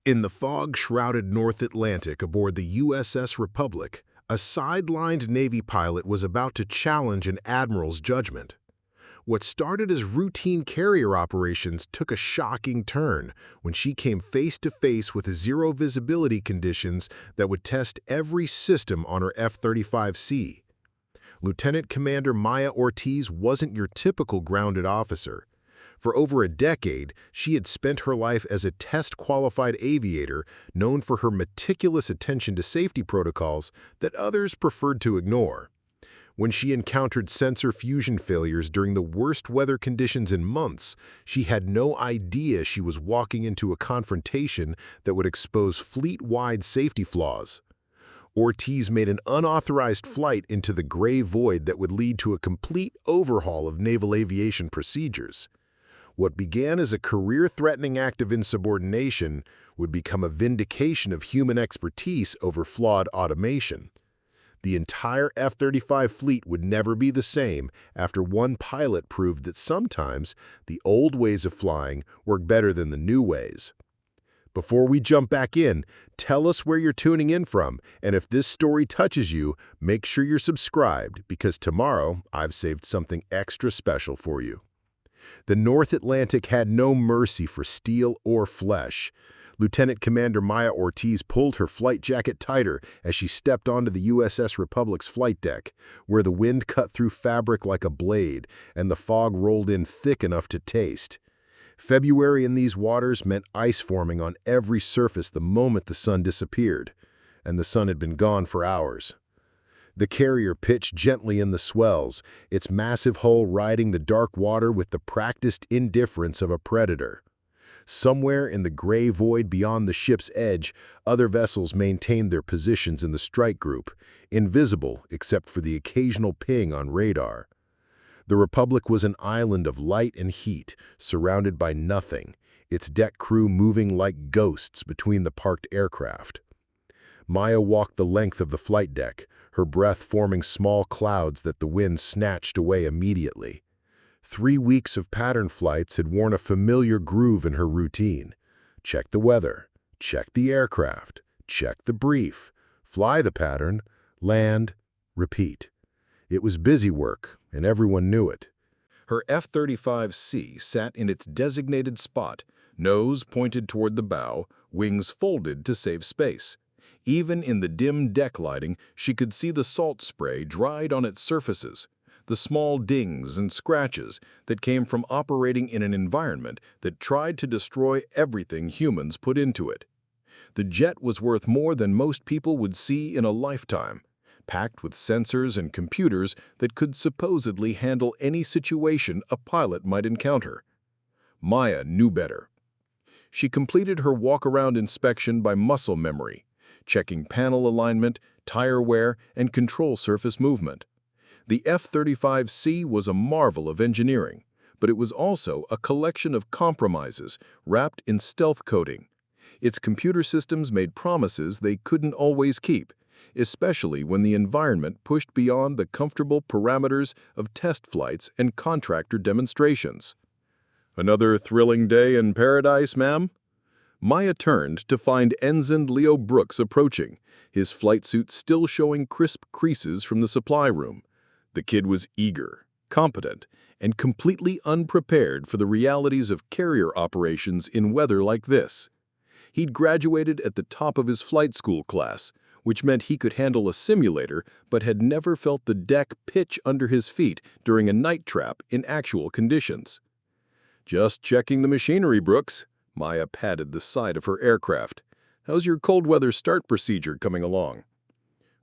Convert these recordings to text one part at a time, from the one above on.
In the fog-shrouded North Atlantic aboard the USS Republic, a sidelined Navy pilot was about to challenge an admiral's judgment. What started as routine carrier operations took a shocking turn when she came face to face with zero visibility conditions that would test every system on her F-35C. Lieutenant Commander Maya Ortiz wasn't your typical grounded officer. For over a decade, she had spent her life as a test-qualified aviator known for her meticulous attention to safety protocols that others preferred to ignore. When she encountered sensor fusion failures during the worst weather conditions in months, she had no idea she was walking into a confrontation that would expose fleet-wide safety flaws. Ortiz made an unauthorized flight into the gray void that would lead to a complete overhaul of naval aviation procedures. What began as a career-threatening act of insubordination would become a vindication of human expertise over flawed automation. The entire F-35 fleet would never be the same after one pilot proved that sometimes the old ways of flying work better than the new ways. Before we jump back in, tell us where you're tuning in from, and if this story touches you, make sure you're subscribed because tomorrow I've saved something extra special for you. The North Atlantic had no mercy for steel or flesh. Lieutenant Commander Maya Ortiz pulled her flight jacket tighter as she stepped onto the USS Republic's flight deck, where the wind cut through fabric like a blade and the fog rolled in thick enough to taste. February in these waters meant ice forming on every surface the moment the sun disappeared, and the sun had been gone for hours. The carrier pitched gently in the swells, its massive hull riding the dark water with the practiced indifference of a predator. Somewhere in the gray void beyond the ship's edge, other vessels maintained their positions in the strike group, invisible except for the occasional ping on radar. The Republic was an island of light and heat, surrounded by nothing, its deck crew moving like ghosts between the parked aircraft. Maya walked the length of the flight deck, her breath forming small clouds that the wind snatched away immediately. 3 weeks of pattern flights had worn a familiar groove in her routine. Check the weather, check the aircraft, check the brief, fly the pattern, land, repeat. It was busy work, and everyone knew it. Her F-35C sat in its designated spot, nose pointed toward the bow, wings folded to save space. Even in the dim deck lighting, she could see the salt spray dried on its surfaces, the small dings and scratches that came from operating in an environment that tried to destroy everything humans put into it. The jet was worth more than most people would see in a lifetime, packed with sensors and computers that could supposedly handle any situation a pilot might encounter. Maya knew better. She completed her walk-around inspection by muscle memory, checking panel alignment, tire wear, and control surface movement. The F-35C was a marvel of engineering, but it was also a collection of compromises wrapped in stealth coding. Its computer systems made promises they couldn't always keep, especially when the environment pushed beyond the comfortable parameters of test flights and contractor demonstrations. "Another thrilling day in paradise, ma'am?" Maya turned to find Ensign Leo Brooks approaching, his flight suit still showing crisp creases from the supply room. The kid was eager, competent, and completely unprepared for the realities of carrier operations in weather like this. He'd graduated at the top of his flight school class, which meant he could handle a simulator but had never felt the deck pitch under his feet during a night trap in actual conditions. "Just checking the machinery, Brooks." Maya patted the side of her aircraft. "How's your cold weather start procedure coming along?"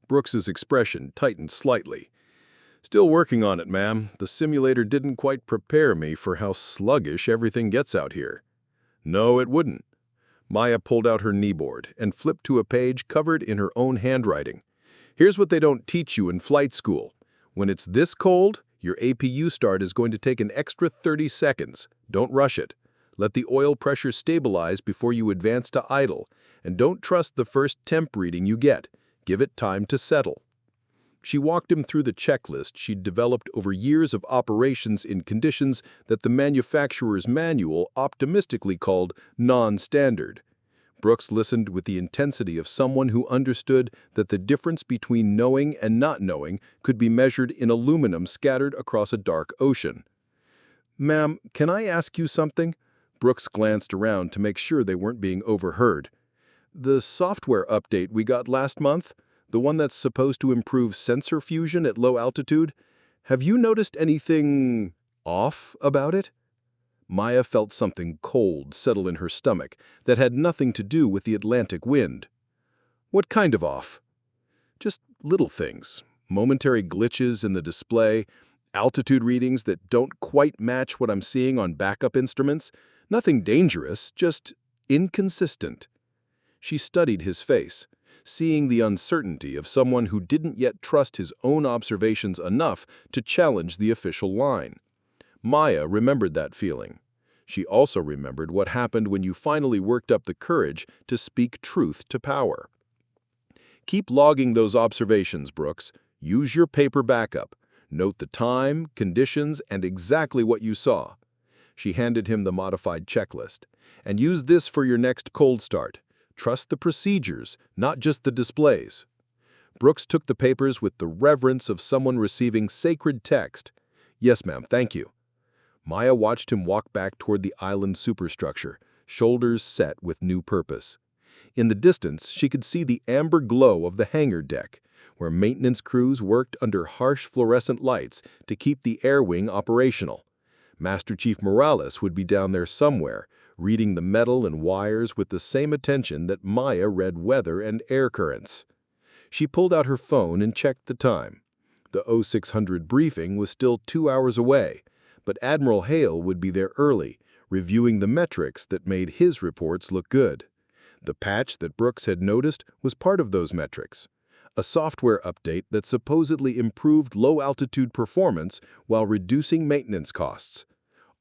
Brooks's expression tightened slightly. "Still working on it, ma'am. The simulator didn't quite prepare me for how sluggish everything gets out here." "No, it wouldn't." Maya pulled out her kneeboard and flipped to a page covered in her own handwriting. "Here's what they don't teach you in flight school. When it's this cold, your APU start is going to take an extra 30 seconds. Don't rush it. Let the oil pressure stabilize before you advance to idle, and don't trust the first temp reading you get. Give it time to settle." She walked him through the checklist she'd developed over years of operations in conditions that the manufacturer's manual optimistically called non-standard. Brooks listened with the intensity of someone who understood that the difference between knowing and not knowing could be measured in aluminum scattered across a dark ocean. "Ma'am, can I ask you something?" Brooks glanced around to make sure they weren't being overheard. "The software update we got last month, the one that's supposed to improve sensor fusion at low altitude, have you noticed anything off about it?" Maya felt something cold settle in her stomach that had nothing to do with the Atlantic wind. "What kind of off?" "Just little things. Momentary glitches in the display, altitude readings that don't quite match what I'm seeing on backup instruments. Nothing dangerous, just inconsistent." She studied his face, seeing the uncertainty of someone who didn't yet trust his own observations enough to challenge the official line. Maya remembered that feeling. She also remembered what happened when you finally worked up the courage to speak truth to power. "Keep logging those observations, Brooks. Use your paper backup. Note the time, conditions, and exactly what you saw." She handed him the modified checklist. "And use this for your next cold start. Trust the procedures, not just the displays." Brooks took the papers with the reverence of someone receiving sacred text. "Yes, ma'am, thank you." Maya watched him walk back toward the island superstructure, shoulders set with new purpose. In the distance, she could see the amber glow of the hangar deck, where maintenance crews worked under harsh fluorescent lights to keep the air wing operational. Master Chief Morales would be down there somewhere, reading the metal and wires with the same attention that Maya read weather and air currents. She pulled out her phone and checked the time. The 0600 briefing was still 2 hours away, but Admiral Hale would be there early, reviewing the metrics that made his reports look good. The patch that Brooks had noticed was part of those metrics, a software update that supposedly improved low-altitude performance while reducing maintenance costs.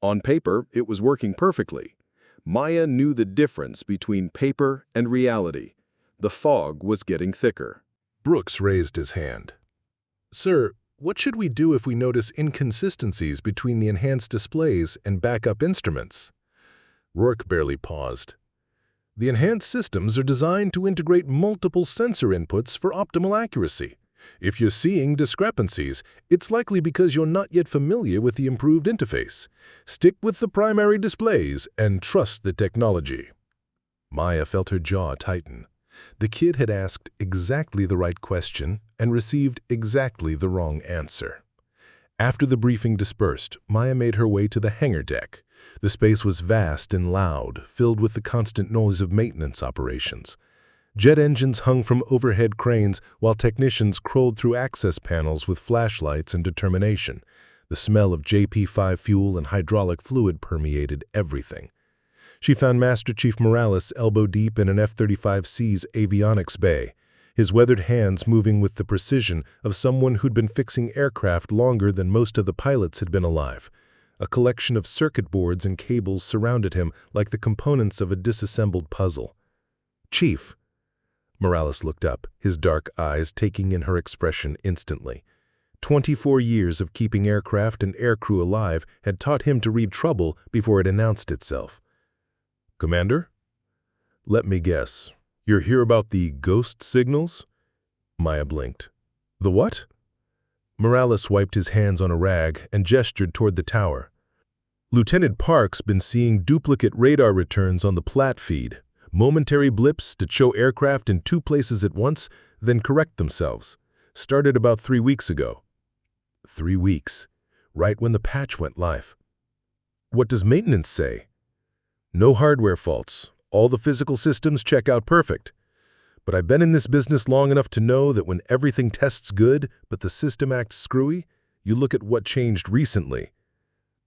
On paper, it was working perfectly. Maya knew the difference between paper and reality. The fog was getting thicker. Brooks raised his hand. "Sir, what should we do if we notice inconsistencies between the enhanced displays and backup instruments?" Rourke barely paused. "The enhanced systems are designed to integrate multiple sensor inputs for optimal accuracy. If you're seeing discrepancies, it's likely because you're not yet familiar with the improved interface. Stick with the primary displays and trust the technology." Maya felt her jaw tighten. The kid had asked exactly the right question and received exactly the wrong answer. After the briefing dispersed, Maya made her way to the hangar deck. The space was vast and loud, filled with the constant noise of maintenance operations. Jet engines hung from overhead cranes while technicians crawled through access panels with flashlights and determination. The smell of JP-5 fuel and hydraulic fluid permeated everything. She found Master Chief Morales elbow-deep in an F-35C's avionics bay, his weathered hands moving with the precision of someone who'd been fixing aircraft longer than most of the pilots had been alive. A collection of circuit boards and cables surrounded him like the components of a disassembled puzzle. "Chief." Morales looked up, his dark eyes taking in her expression instantly. 24 years of keeping aircraft and aircrew alive had taught him to read trouble before it announced itself. "Commander?" "Let me guess. You're here about the ghost signals?" Maya blinked. "The what?" Morales wiped his hands on a rag and gestured toward the tower. "Lieutenant Park's been seeing duplicate radar returns on the Platt feed. Momentary blips that show aircraft in 2 places at once, then correct themselves. Started about 3 weeks ago." 3 weeks, right when the patch went live. "What does maintenance say?" "No hardware faults. All the physical systems check out perfect. But I've been in this business long enough to know that when everything tests good but the system acts screwy, you look at what changed recently."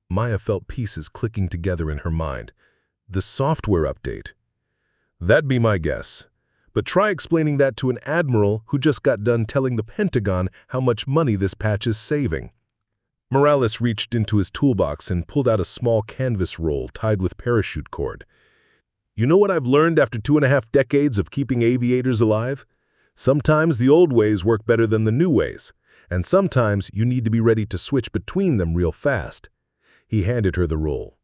Maya felt pieces clicking together in her mind. "The software update." "That'd be my guess. But try explaining that to an admiral who just got done telling the Pentagon how much money this patch is saving." Morales reached into his toolbox and pulled out a small canvas roll tied with parachute cord. "You know what I've learned after 2.5 decades of keeping aviators alive? Sometimes the old ways work better than the new ways, and sometimes you need to be ready to switch between them real fast." He handed her the roll.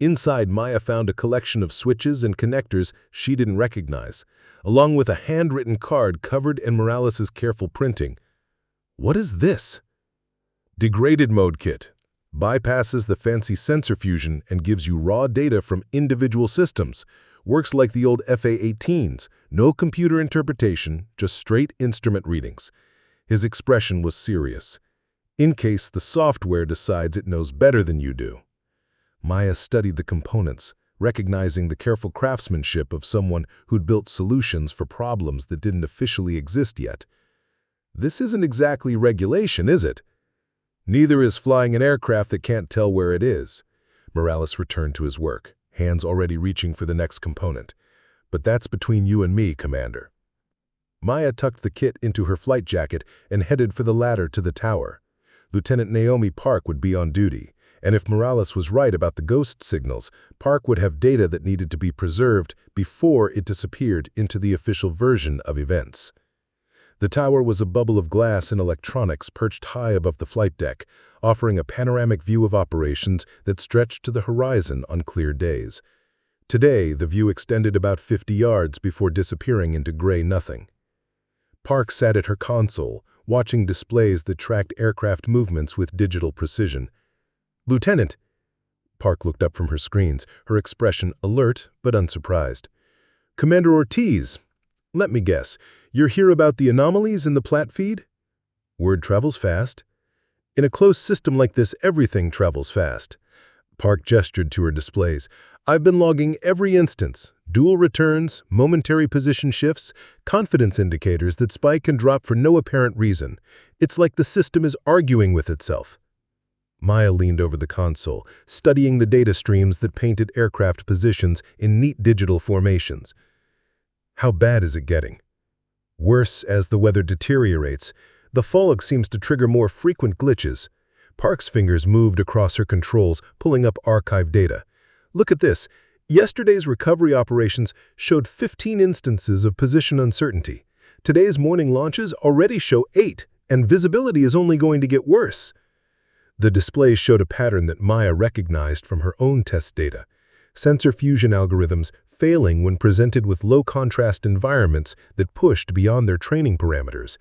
Inside, Maya found a collection of switches and connectors she didn't recognize, along with a handwritten card covered in Morales' careful printing. What is this? Degraded Mode Kit. Bypasses the fancy sensor fusion and gives you raw data from individual systems. Works like the old FA-18s. No computer interpretation, just straight instrument readings. His expression was serious. In case the software decides it knows better than you do. Maya studied the components, recognizing the careful craftsmanship of someone who'd built solutions for problems that didn't officially exist yet. This isn't exactly regulation, is it? Neither is flying an aircraft that can't tell where it is. Morales returned to his work, hands already reaching for the next component. But that's between you and me, Commander. Maya tucked the kit into her flight jacket and headed for the ladder to the tower. Lieutenant Naomi Park would be on duty, and if Morales was right about the ghost signals, Park would have data that needed to be preserved before it disappeared into the official version of events. The tower was a bubble of glass and electronics perched high above the flight deck, offering a panoramic view of operations that stretched to the horizon on clear days. Today, the view extended about 50 yards before disappearing into gray nothing. Park sat at her console, watching displays that tracked aircraft movements with digital precision. "Lieutenant!" Park looked up from her screens, her expression alert but unsurprised. "Commander Ortiz, let me guess, you're here about the anomalies in the plat feed?" "Word travels fast." "In a closed system like this, everything travels fast." Park gestured to her displays. "I've been logging every instance, dual returns, momentary position shifts, confidence indicators that spike and drop for no apparent reason. It's like the system is arguing with itself." Maya leaned over the console, studying the data streams that painted aircraft positions in neat digital formations. "How bad is it getting?" "Worse as the weather deteriorates. The fog seems to trigger more frequent glitches." Park's fingers moved across her controls, pulling up archive data. "Look at this. Yesterday's recovery operations showed 15 instances of position uncertainty. Today's morning launches already show 8, and visibility is only going to get worse." The display showed a pattern that Maya recognized from her own test data. Sensor fusion algorithms failing when presented with low-contrast environments that pushed beyond their training parameters.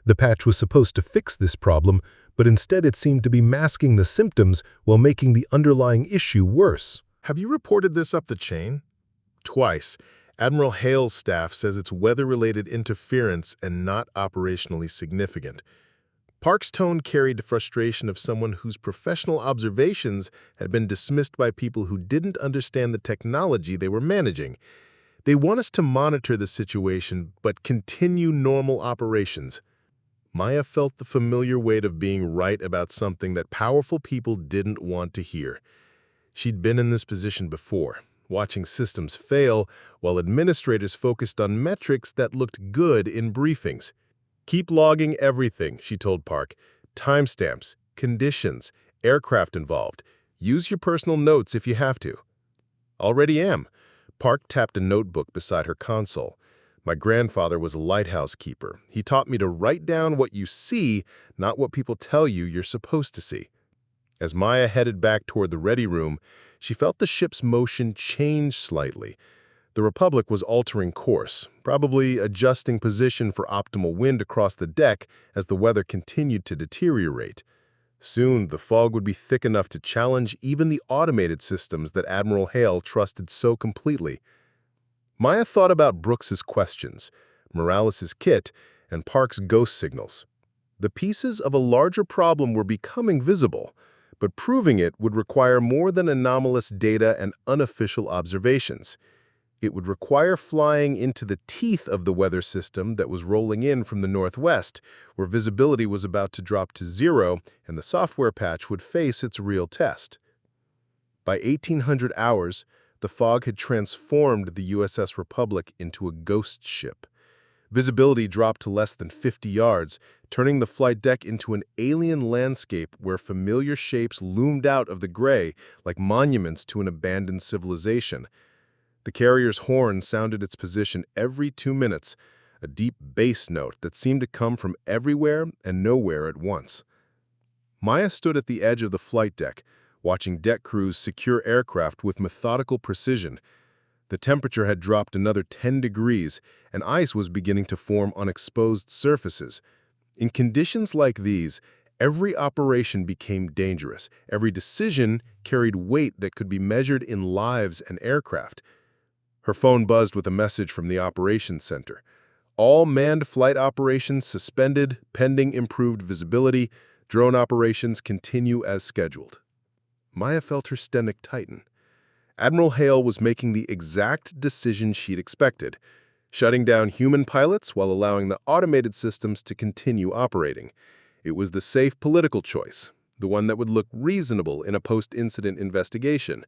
The patch was supposed to fix this problem, but instead it seemed to be masking the symptoms while making the underlying issue worse. Have you reported this up the chain? Twice. Admiral Hale's staff says it's weather-related interference and not operationally significant. Park's tone carried the frustration of someone whose professional observations had been dismissed by people who didn't understand the technology they were managing. They want us to monitor the situation, but continue normal operations. Maya felt the familiar weight of being right about something that powerful people didn't want to hear. She'd been in this position before, watching systems fail while administrators focused on metrics that looked good in briefings. "Keep logging everything," she told Park. "Timestamps, conditions, aircraft involved. Use your personal notes if you have to." "Already am." Park tapped a notebook beside her console. "My grandfather was a lighthouse keeper. He taught me to write down what you see, not what people tell you you're supposed to see." As Maya headed back toward the ready room, she felt the ship's motion change slightly. The Republic was altering course, probably adjusting position for optimal wind across the deck as the weather continued to deteriorate. Soon, the fog would be thick enough to challenge even the automated systems that Admiral Hale trusted so completely. Maya thought about Brooks's questions, Morales' kit, and Park's ghost signals. The pieces of a larger problem were becoming visible, but proving it would require more than anomalous data and unofficial observations. It would require flying into the teeth of the weather system that was rolling in from the northwest, where visibility was about to drop to 0 and the software patch would face its real test. By 1800 hours, the fog had transformed the USS Republic into a ghost ship. Visibility dropped to less than 50 yards, turning the flight deck into an alien landscape where familiar shapes loomed out of the gray like monuments to an abandoned civilization. The carrier's horn sounded its position every 2 minutes, a deep bass note that seemed to come from everywhere and nowhere at once. Maya stood at the edge of the flight deck, watching deck crews secure aircraft with methodical precision. The temperature had dropped another 10 degrees, and ice was beginning to form on exposed surfaces. In conditions like these, every operation became dangerous. Every decision carried weight that could be measured in lives and aircraft. Her phone buzzed with a message from the operations center. All manned flight operations suspended, pending improved visibility. Drone operations continue as scheduled. Maya felt her stomach tighten. Admiral Hale was making the exact decision she'd expected, shutting down human pilots while allowing the automated systems to continue operating. It was the safe political choice, the one that would look reasonable in a post-incident investigation.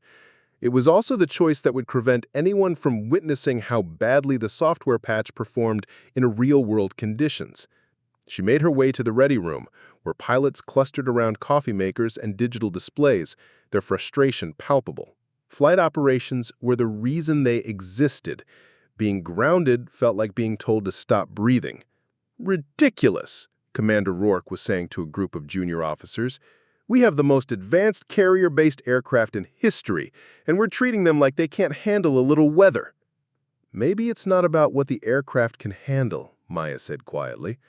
It was also the choice that would prevent anyone from witnessing how badly the software patch performed in real-world conditions. She made her way to the ready room, where pilots clustered around coffee makers and digital displays, their frustration palpable. Flight operations were the reason they existed. Being grounded felt like being told to stop breathing. "Ridiculous," Commander Rourke was saying to a group of junior officers. "We have the most advanced carrier-based aircraft in history, and we're treating them like they can't handle a little weather." "Maybe it's not about what the aircraft can handle," Maya said quietly.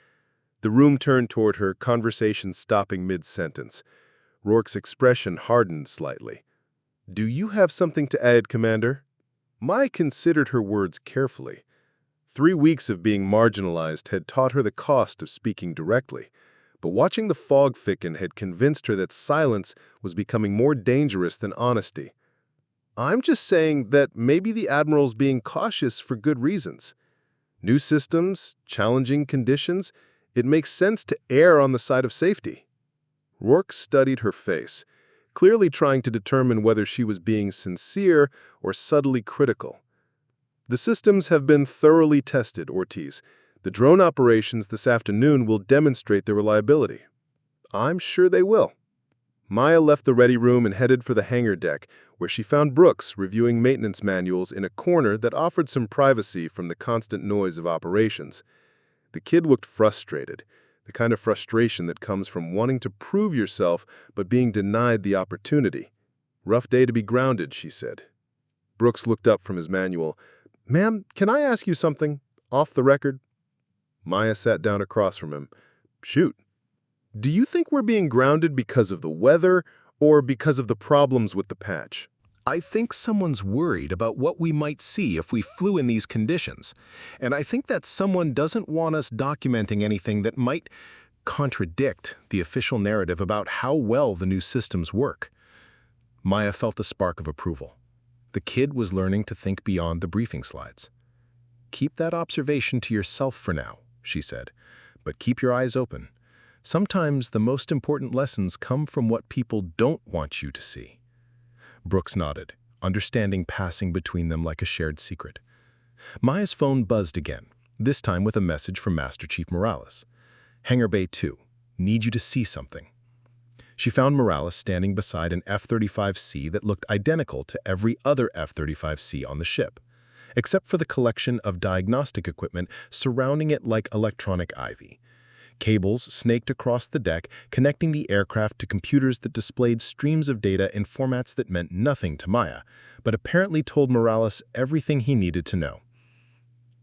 The room turned toward her, conversation stopping mid-sentence. Rourke's expression hardened slightly. "Do you have something to add, Commander?" Maya considered her words carefully. 3 weeks of being marginalized had taught her the cost of speaking directly, but watching the fog thicken had convinced her that silence was becoming more dangerous than honesty. "I'm just saying that maybe the Admiral's being cautious for good reasons. New systems, challenging conditions, it makes sense to err on the side of safety." Rourke studied her face, clearly trying to determine whether she was being sincere or subtly critical. "The systems have been thoroughly tested, Ortiz. The drone operations this afternoon will demonstrate their reliability." "I'm sure they will." Maya left the ready room and headed for the hangar deck, where she found Brooks reviewing maintenance manuals in a corner that offered some privacy from the constant noise of operations. The kid looked frustrated, the kind of frustration that comes from wanting to prove yourself but being denied the opportunity. "Rough day to be grounded," she said. Brooks looked up from his manual. "Ma'am, can I ask you something? Off the record?" Maya sat down across from him. "Shoot. Do you think we're being grounded because of the weather or because of the problems with the patch?" I think someone's worried about what we might see if we flew in these conditions, and I think that someone doesn't want us documenting anything that might contradict the official narrative about how well the new systems work. Maya felt a spark of approval. The kid was learning to think beyond the briefing slides. "Keep that observation to yourself for now," she said, "but keep your eyes open. Sometimes the most important lessons come from what people don't want you to see." Brooks nodded, understanding passing between them like a shared secret. Maya's phone buzzed again, this time with a message from Master Chief Morales. "Hangar Bay 2, need you to see something." She found Morales standing beside an F-35C that looked identical to every other F-35C on the ship, except for the collection of diagnostic equipment surrounding it like electronic ivy. Cables snaked across the deck, connecting the aircraft to computers that displayed streams of data in formats that meant nothing to Maya, but apparently told Morales everything he needed to know.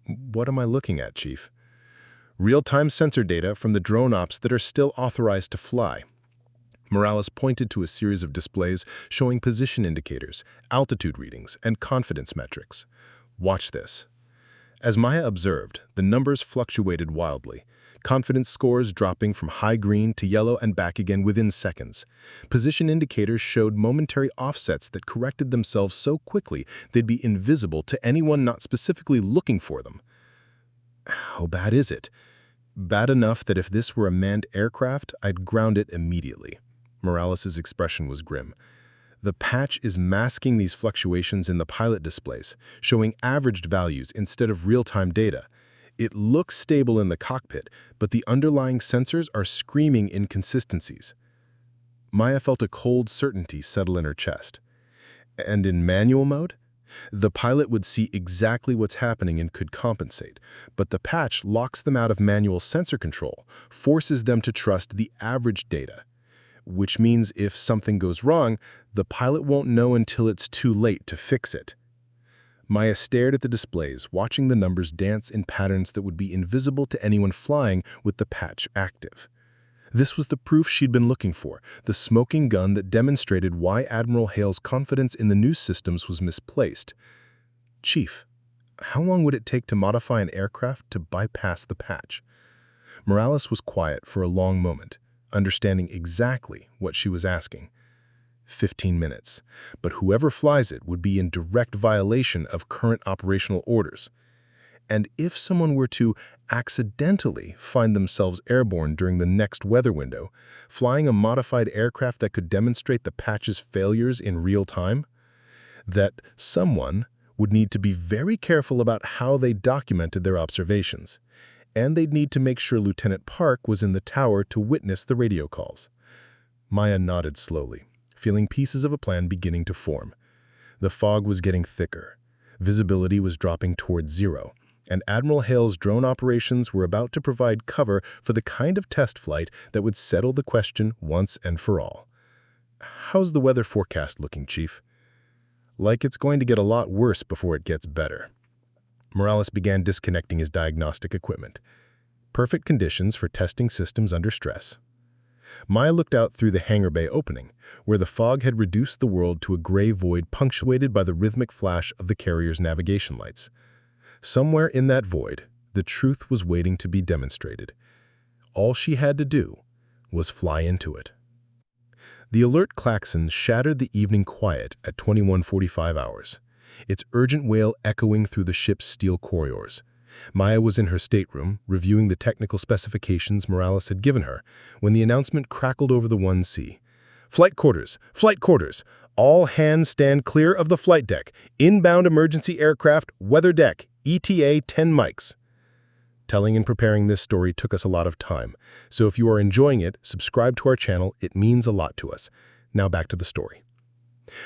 "What am I looking at, Chief?" "Real-time sensor data from the drone ops that are still authorized to fly." Morales pointed to a series of displays showing position indicators, altitude readings, and confidence metrics. "Watch this." As Maya observed, the numbers fluctuated wildly, confidence scores dropping from high green to yellow and back again within seconds. Position indicators showed momentary offsets that corrected themselves so quickly they'd be invisible to anyone not specifically looking for them. "How bad is it?" "Bad enough that if this were a manned aircraft, I'd ground it immediately." Morales' expression was grim. "The patch is masking these fluctuations in the pilot displays, showing averaged values instead of real-time data. It looks stable in the cockpit, but the underlying sensors are screaming inconsistencies." Maya felt a cold certainty settle in her chest. "And in manual mode? The pilot would see exactly what's happening and could compensate, but the patch locks them out of manual sensor control, forces them to trust the average data. which means if something goes wrong, the pilot won't know until it's too late to fix it. Maya stared at the displays, watching the numbers dance in patterns that would be invisible to anyone flying with the patch active. This was the proof she'd been looking for, the smoking gun that demonstrated why Admiral Hale's confidence in the news systems was misplaced. "Chief, how long would it take to modify an aircraft to bypass the patch?" Morales was quiet for a long moment, understanding exactly what she was asking. 15 minutes, but whoever flies it would be in direct violation of current operational orders. And if someone were to accidentally find themselves airborne during the next weather window, flying a modified aircraft that could demonstrate the patch's failures in real time, that someone would need to be very careful about how they documented their observations, and they'd need to make sure Lieutenant Park was in the tower to witness the radio calls. Maya nodded slowly, feeling pieces of a plan beginning to form. The fog was getting thicker. Visibility was dropping towards zero, and Admiral Hale's drone operations were about to provide cover for the kind of test flight that would settle the question once and for all. "How's the weather forecast looking, Chief?" "Like it's going to get a lot worse before it gets better." Morales began disconnecting his diagnostic equipment. Perfect conditions for testing systems under stress. Maya looked out through the hangar bay opening, where the fog had reduced the world to a gray void punctuated by the rhythmic flash of the carrier's navigation lights. Somewhere in that void, the truth was waiting to be demonstrated. All she had to do was fly into it. The alert klaxon shattered the evening quiet at 21:45 hours, its urgent wail echoing through the ship's steel corridors. Maya was in her stateroom, reviewing the technical specifications Morales had given her, when the announcement crackled over the 1C. Flight quarters! Flight quarters! All hands stand clear of the flight deck. Inbound emergency aircraft, weather deck, ETA 10 mics." Telling and preparing this story took us a lot of time, so if you are enjoying it, subscribe to our channel. It means a lot to us. Now back to the story.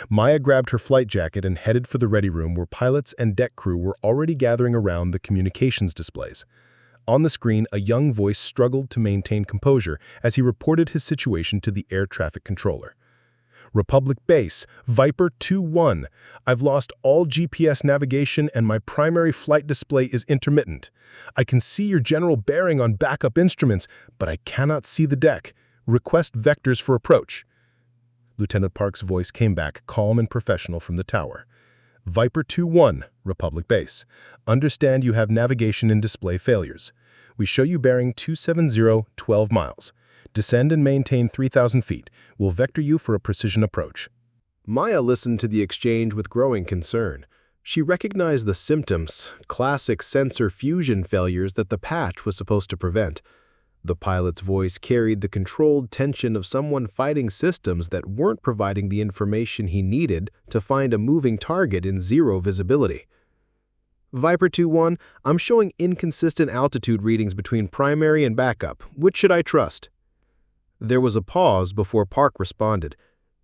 Maya grabbed her flight jacket and headed for the ready room where pilots and deck crew were already gathering around the communications displays. On the screen, a young voice struggled to maintain composure as he reported his situation to the air traffic controller. "Republic Base, Viper 2-1. I've lost all GPS navigation and my primary flight display is intermittent. I can see your general bearing on backup instruments, but I cannot see the deck. Request vectors for approach." Lieutenant Park's voice came back, calm and professional from the tower. "Viper 2-1, Republic Base. Understand you have navigation and display failures. We show you bearing 270, 12 miles. Descend and maintain 3,000 feet. We'll vector you for a precision approach." Maya listened to the exchange with growing concern. She recognized the symptoms, classic sensor fusion failures that the patch was supposed to prevent. The pilot's voice carried the controlled tension of someone fighting systems that weren't providing the information he needed to find a moving target in zero visibility. "Viper 2-1, I'm showing inconsistent altitude readings between primary and backup. Which should I trust?" There was a pause before Park responded.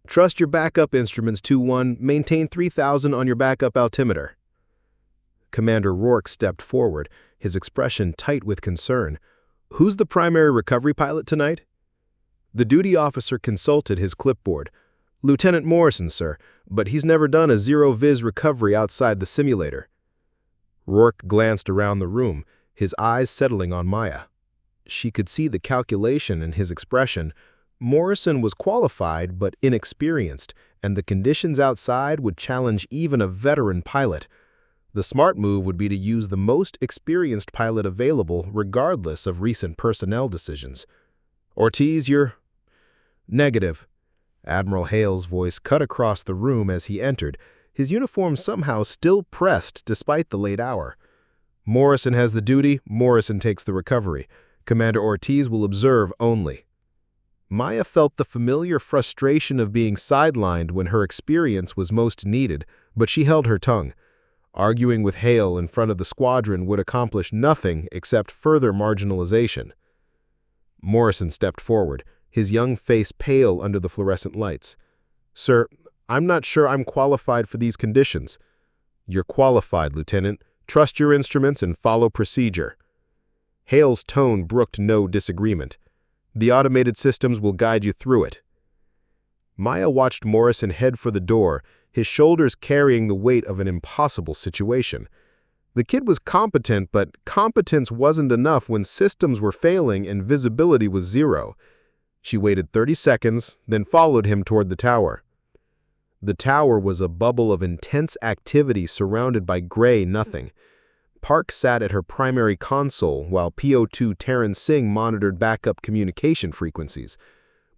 "Trust your backup instruments, 2-1. Maintain 3,000 on your backup altimeter." Commander Rourke stepped forward, his expression tight with concern. "Who's the primary recovery pilot tonight?" The duty officer consulted his clipboard. "Lieutenant Morrison, sir, but he's never done a zero-vis recovery outside the simulator." Rourke glanced around the room, his eyes settling on Maya. She could see the calculation in his expression. Morrison was qualified but inexperienced, and the conditions outside would challenge even a veteran pilot. The smart move would be to use the most experienced pilot available regardless of recent personnel decisions. "Ortiz, you're—" "Negative." Admiral Hale's voice cut across the room as he entered, his uniform somehow still pressed despite the late hour. "Morrison has the duty, Morrison takes the recovery. Commander Ortiz will observe only." Maya felt the familiar frustration of being sidelined when her experience was most needed, but she held her tongue. Arguing with Hale in front of the squadron would accomplish nothing except further marginalization. Morrison stepped forward, his young face pale under the fluorescent lights. "Sir, I'm not sure I'm qualified for these conditions." "You're qualified, Lieutenant. Trust your instruments and follow procedure." Hale's tone brooked no disagreement. "The automated systems will guide you through it." Maya watched Morrison head for the door, his shoulders carrying the weight of an impossible situation. The kid was competent, but competence wasn't enough when systems were failing and visibility was zero. She waited 30 seconds, then followed him toward the tower. The tower was a bubble of intense activity surrounded by gray nothing. Park sat at her primary console while PO2 Terran Singh monitored backup communication frequencies.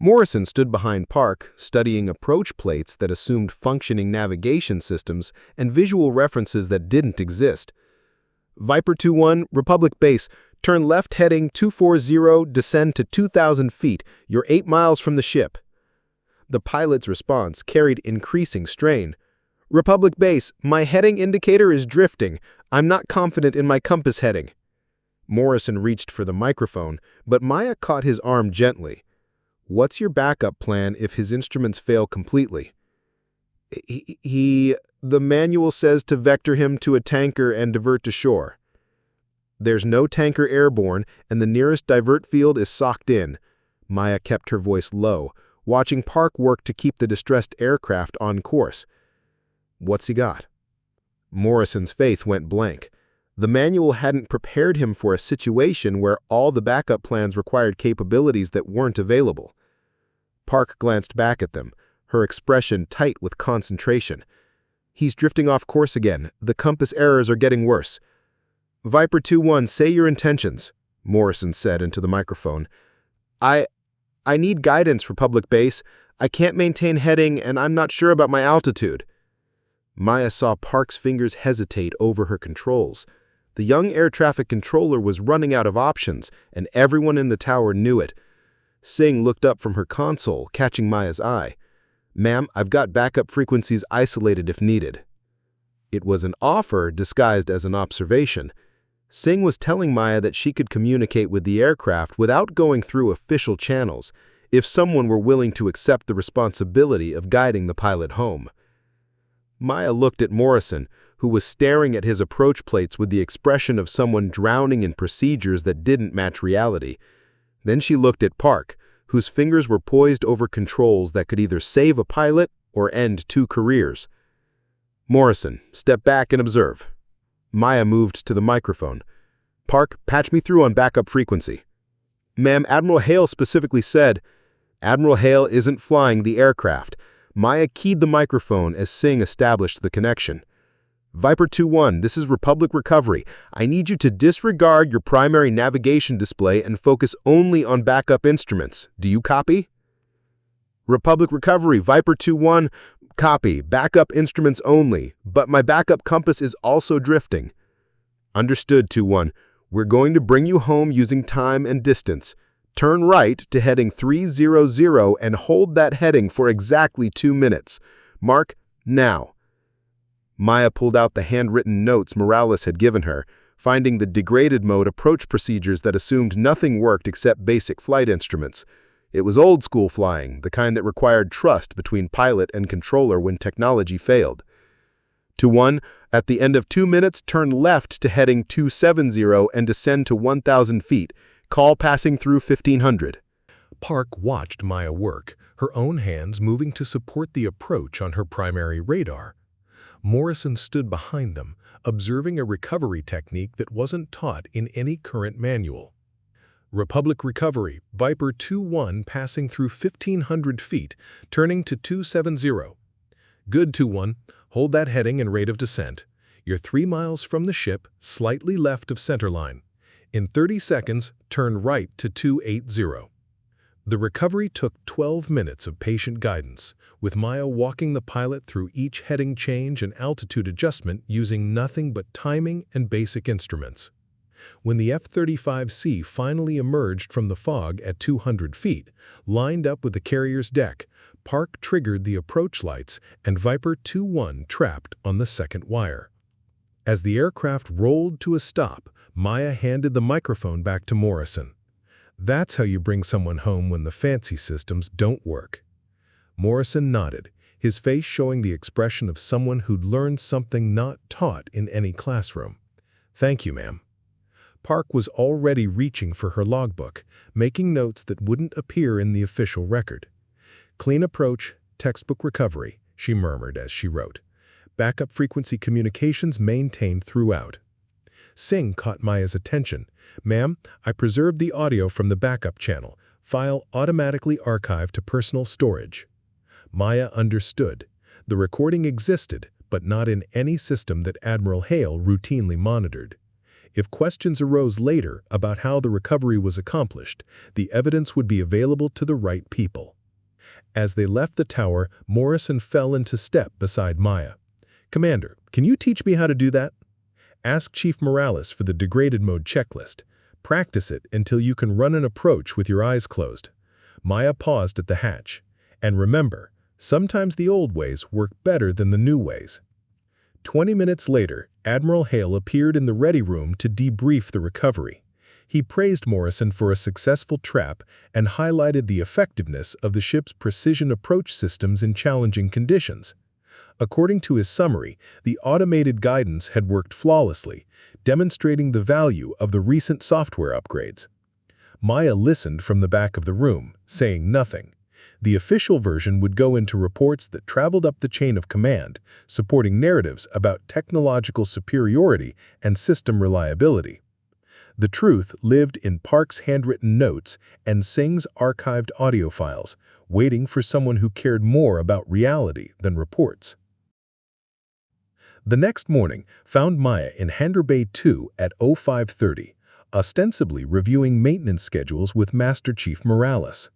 Morrison stood behind Park, studying approach plates that assumed functioning navigation systems and visual references that didn't exist. Viper 2-1, Republic Base, turn left heading 240, descend to 2,000 feet, you're 8 miles from the ship. The pilot's response carried increasing strain. Republic Base, my heading indicator is drifting. I'm not confident in my compass heading. Morrison reached for the microphone, but Maya caught his arm gently. What's your backup plan if his instruments fail completely? The manual says to vector him to a tanker and divert to shore. There's no tanker airborne, and the nearest divert field is socked in. Maya kept her voice low, watching Park work to keep the distressed aircraft on course. What's he got? Morrison's face went blank. The manual hadn't prepared him for a situation where all the backup plans required capabilities that weren't available. Park glanced back at them, her expression tight with concentration. He's drifting off course again. The compass errors are getting worse. Viper 2-1, say your intentions, Morrison said into the microphone. I need guidance, Republic Base. I can't maintain heading, and I'm not sure about my altitude. Maya saw Park's fingers hesitate over her controls. The young air traffic controller was running out of options, and everyone in the tower knew it. Singh looked up from her console, catching Maya's eye. Ma'am, I've got backup frequencies isolated if needed. It was an offer disguised as an observation. Singh was telling Maya that she could communicate with the aircraft without going through official channels, if someone were willing to accept the responsibility of guiding the pilot home. Maya looked at Morrison, who was staring at his approach plates with the expression of someone drowning in procedures that didn't match reality. Then she looked at Park, whose fingers were poised over controls that could either save a pilot or end 2 careers. Morrison, step back and observe. Maya moved to the microphone. Park, patch me through on backup frequency. Ma'am, Admiral Hale specifically said, Admiral Hale isn't flying the aircraft. Maya keyed the microphone as Singh established the connection. Viper 2-1, this is Republic Recovery. I need you to disregard your primary navigation display and focus only on backup instruments. Do you copy? Republic Recovery, Viper 2-1, copy, backup instruments only, but my backup compass is also drifting. Understood, 2-1. We're going to bring you home using time and distance. Turn right to heading 300 and hold that heading for exactly 2 minutes. Mark, now. Maya pulled out the handwritten notes Morales had given her, finding the degraded mode approach procedures that assumed nothing worked except basic flight instruments. It was old-school flying, the kind that required trust between pilot and controller when technology failed. 2-1, at the end of 2 minutes, turn left to heading 270 and descend to 1,000 feet. Call passing through 1,500. Park watched Maya work, her own hands moving to support the approach on her primary radar. Morrison stood behind them, observing a recovery technique that wasn't taught in any current manual. Republic Recovery, Viper 2-1 passing through 1,500 feet, turning to 270. Good, 2-1. Hold that heading and rate of descent. You're 3 miles from the ship, slightly left of centerline. In 30 seconds, turn right to 280. The recovery took 12 minutes of patient guidance, with Maya walking the pilot through each heading change and altitude adjustment using nothing but timing and basic instruments. When the F-35C finally emerged from the fog at 200 feet, lined up with the carrier's deck, Park triggered the approach lights and Viper 2-1 trapped on the second wire. As the aircraft rolled to a stop, Maya handed the microphone back to Morrison. That's how you bring someone home when the fancy systems don't work. Morrison nodded, his face showing the expression of someone who'd learned something not taught in any classroom. Thank you, ma'am. Park was already reaching for her logbook, making notes that wouldn't appear in the official record. Clean approach, textbook recovery," she murmured as she wrote. "Backup frequency communications maintained throughout." Singh caught Maya's attention. "Ma'am, I preserved the audio from the backup channel. File automatically archived to personal storage." Maya understood. The recording existed, but not in any system that Admiral Hale routinely monitored. If questions arose later about how the recovery was accomplished, the evidence would be available to the right people. As they left the tower, Morrison fell into step beside Maya. "Commander, can you teach me how to do that? Ask Chief Morales for the degraded mode checklist. Practice it until you can run an approach with your eyes closed." Maya paused at the hatch. "And remember, sometimes the old ways work better than the new ways." 20 minutes later, Admiral Hale appeared in the ready room to debrief the recovery. He praised Morrison for a successful trap and highlighted the effectiveness of the ship's precision approach systems in challenging conditions. According to his summary, the automated guidance had worked flawlessly, demonstrating the value of the recent software upgrades. Maya listened from the back of the room, saying nothing. The official version would go into reports that traveled up the chain of command, supporting narratives about technological superiority and system reliability. The truth lived in Park's handwritten notes and Singh's archived audio files, waiting for someone who cared more about reality than reports. The next morning found Maya in Hangar Bay 2 at 05:30, ostensibly reviewing maintenance schedules with Master Chief Morales.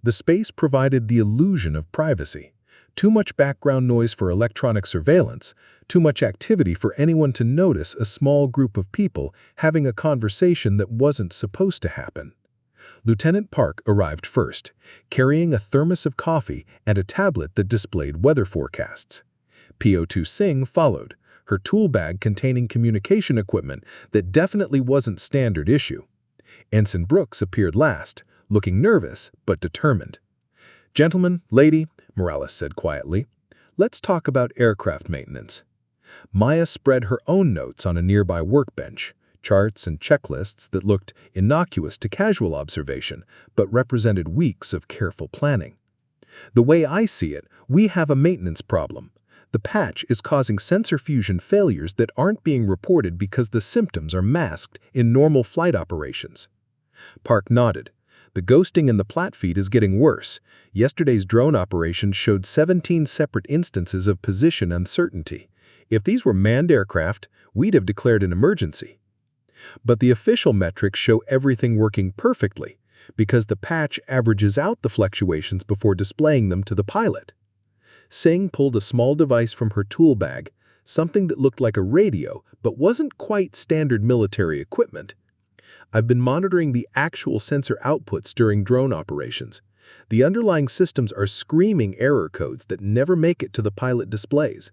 The space provided the illusion of privacy. Too much background noise for electronic surveillance, too much activity for anyone to notice a small group of people having a conversation that wasn't supposed to happen. Lieutenant Park arrived first, carrying a thermos of coffee and a tablet that displayed weather forecasts. PO2 Singh followed, her tool bag containing communication equipment that definitely wasn't standard issue. Ensign Brooks appeared last, looking nervous but determined. "Gentlemen, lady," Morales said quietly, "let's talk about aircraft maintenance." Maya spread her own notes on a nearby workbench, charts and checklists that looked innocuous to casual observation but represented weeks of careful planning. "The way I see it, we have a maintenance problem. The patch is causing sensor fusion failures that aren't being reported because the symptoms are masked in normal flight operations." Park nodded. "The ghosting in the plat feed is getting worse. Yesterday's drone operation showed 17 separate instances of position uncertainty. If these were manned aircraft, we'd have declared an emergency. But the official metrics show everything working perfectly, because the patch averages out the fluctuations before displaying them to the pilot." Singh pulled a small device from her tool bag, something that looked like a radio but wasn't quite standard military equipment. "I've been monitoring the actual sensor outputs during drone operations. The underlying systems are screaming error codes that never make it to the pilot displays."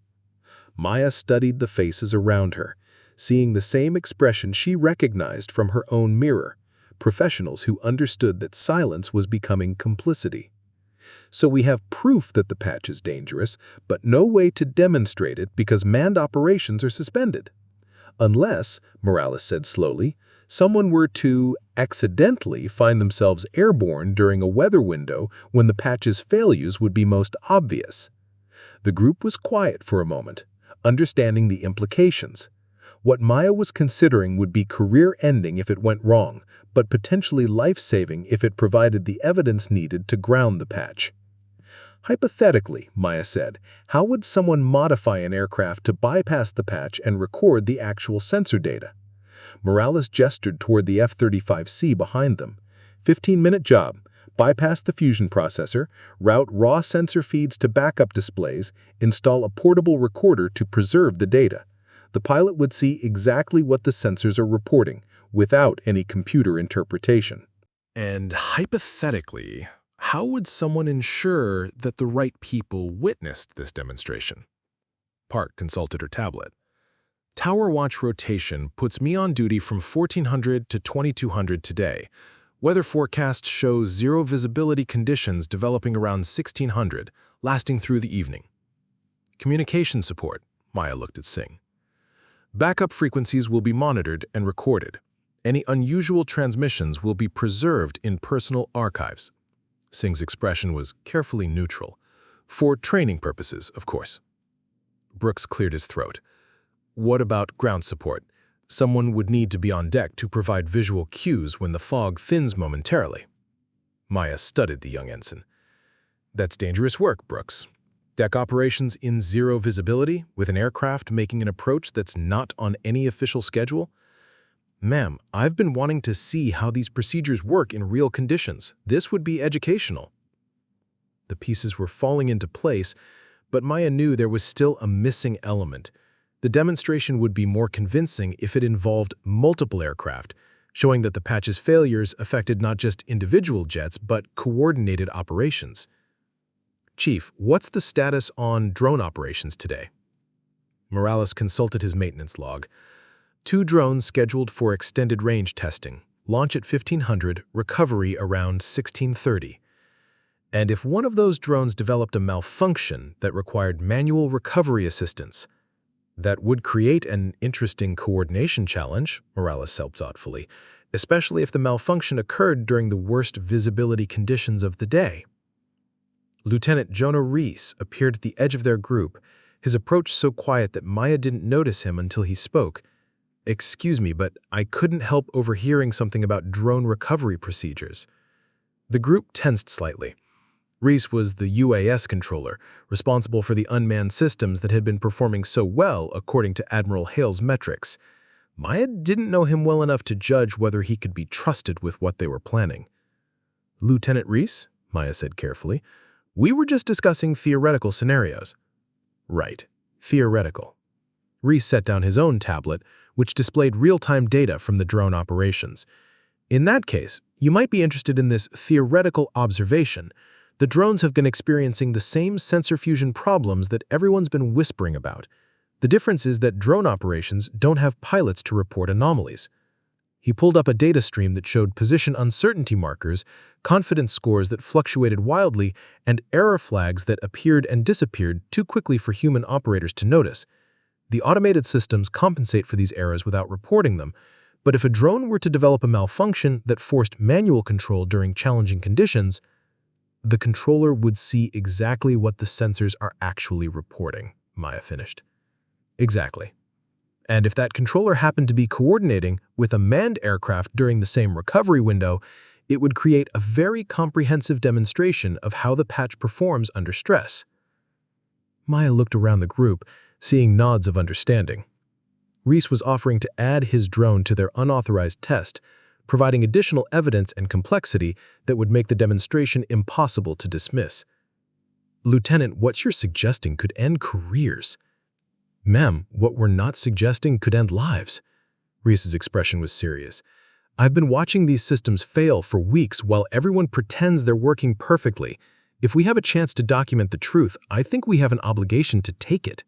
Maya studied the faces around her, seeing the same expression she recognized from her own mirror, professionals who understood that silence was becoming complicity. "So we have proof that the patch is dangerous, but no way to demonstrate it because manned operations are suspended. Unless," Morales said slowly, "someone were to accidentally find themselves airborne during a weather window when the patch's failures would be most obvious." The group was quiet for a moment, understanding the implications. What Maya was considering would be career-ending if it went wrong, but potentially life-saving if it provided the evidence needed to ground the patch. "Hypothetically," Maya said, "how would someone modify an aircraft to bypass the patch and record the actual sensor data?" Morales gestured toward the F-35C behind them. 15-minute job. Bypass the fusion processor, route raw sensor feeds to backup displays, install a portable recorder to preserve the data. The pilot would see exactly what the sensors are reporting, without any computer interpretation. And hypothetically, how would someone ensure that the right people witnessed this demonstration? Park consulted her tablet. "Tower watch rotation puts me on duty from 1400 to 2200 today. Weather forecast shows zero visibility conditions developing around 1600, lasting through the evening." "Communication support," Maya looked at Singh. "Backup frequencies will be monitored and recorded. Any unusual transmissions will be preserved in personal archives." Singh's expression was carefully neutral. For training purposes, of course. Brooks cleared his throat. What about ground support? Someone would need to be on deck to provide visual cues when the fog thins momentarily. Maya studied the young ensign. That's dangerous work, Brooks. Deck operations in zero visibility, with an aircraft making an approach that's not on any official schedule? Ma'am, I've been wanting to see how these procedures work in real conditions. This would be educational. The pieces were falling into place, but Maya knew there was still a missing element. The demonstration would be more convincing if it involved multiple aircraft, showing that the patch's failures affected not just individual jets, but coordinated operations. Chief, what's the status on drone operations today? Morales consulted his maintenance log. 2 drones scheduled for extended range testing, launch at 1500, recovery around 1630. And if one of those drones developed a malfunction that required manual recovery assistance, that would create an interesting coordination challenge, Morales said thoughtfully, especially if the malfunction occurred during the worst visibility conditions of the day. Lieutenant Jonah Reese appeared at the edge of their group, his approach so quiet that Maya didn't notice him until he spoke. Excuse me, but I couldn't help overhearing something about drone recovery procedures. The group tensed slightly. Reese was the UAS controller, responsible for the unmanned systems that had been performing so well according to Admiral Hale's metrics. Maya didn't know him well enough to judge whether he could be trusted with what they were planning. Lieutenant Reese, Maya said carefully, we were just discussing theoretical scenarios. Right, theoretical. Reese set down his own tablet, which displayed real-time data from the drone operations. In that case, you might be interested in this theoretical observation. The drones have been experiencing the same sensor fusion problems that everyone's been whispering about. The difference is that drone operations don't have pilots to report anomalies. He pulled up a data stream that showed position uncertainty markers, confidence scores that fluctuated wildly, and error flags that appeared and disappeared too quickly for human operators to notice. The automated systems compensate for these errors without reporting them, but if a drone were to develop a malfunction that forced manual control during challenging conditions, the controller would see exactly what the sensors are actually reporting, Maya finished. Exactly. And if that controller happened to be coordinating with a manned aircraft during the same recovery window, it would create a very comprehensive demonstration of how the patch performs under stress. Maya looked around the group, seeing nods of understanding. Reese was offering to add his drone to their unauthorized test, providing additional evidence and complexity that would make the demonstration impossible to dismiss. Lieutenant, what you're suggesting could end careers. Ma'am, what we're not suggesting could end lives. Reese's expression was serious. I've been watching these systems fail for weeks while everyone pretends they're working perfectly. If we have a chance to document the truth, I think we have an obligation to take it.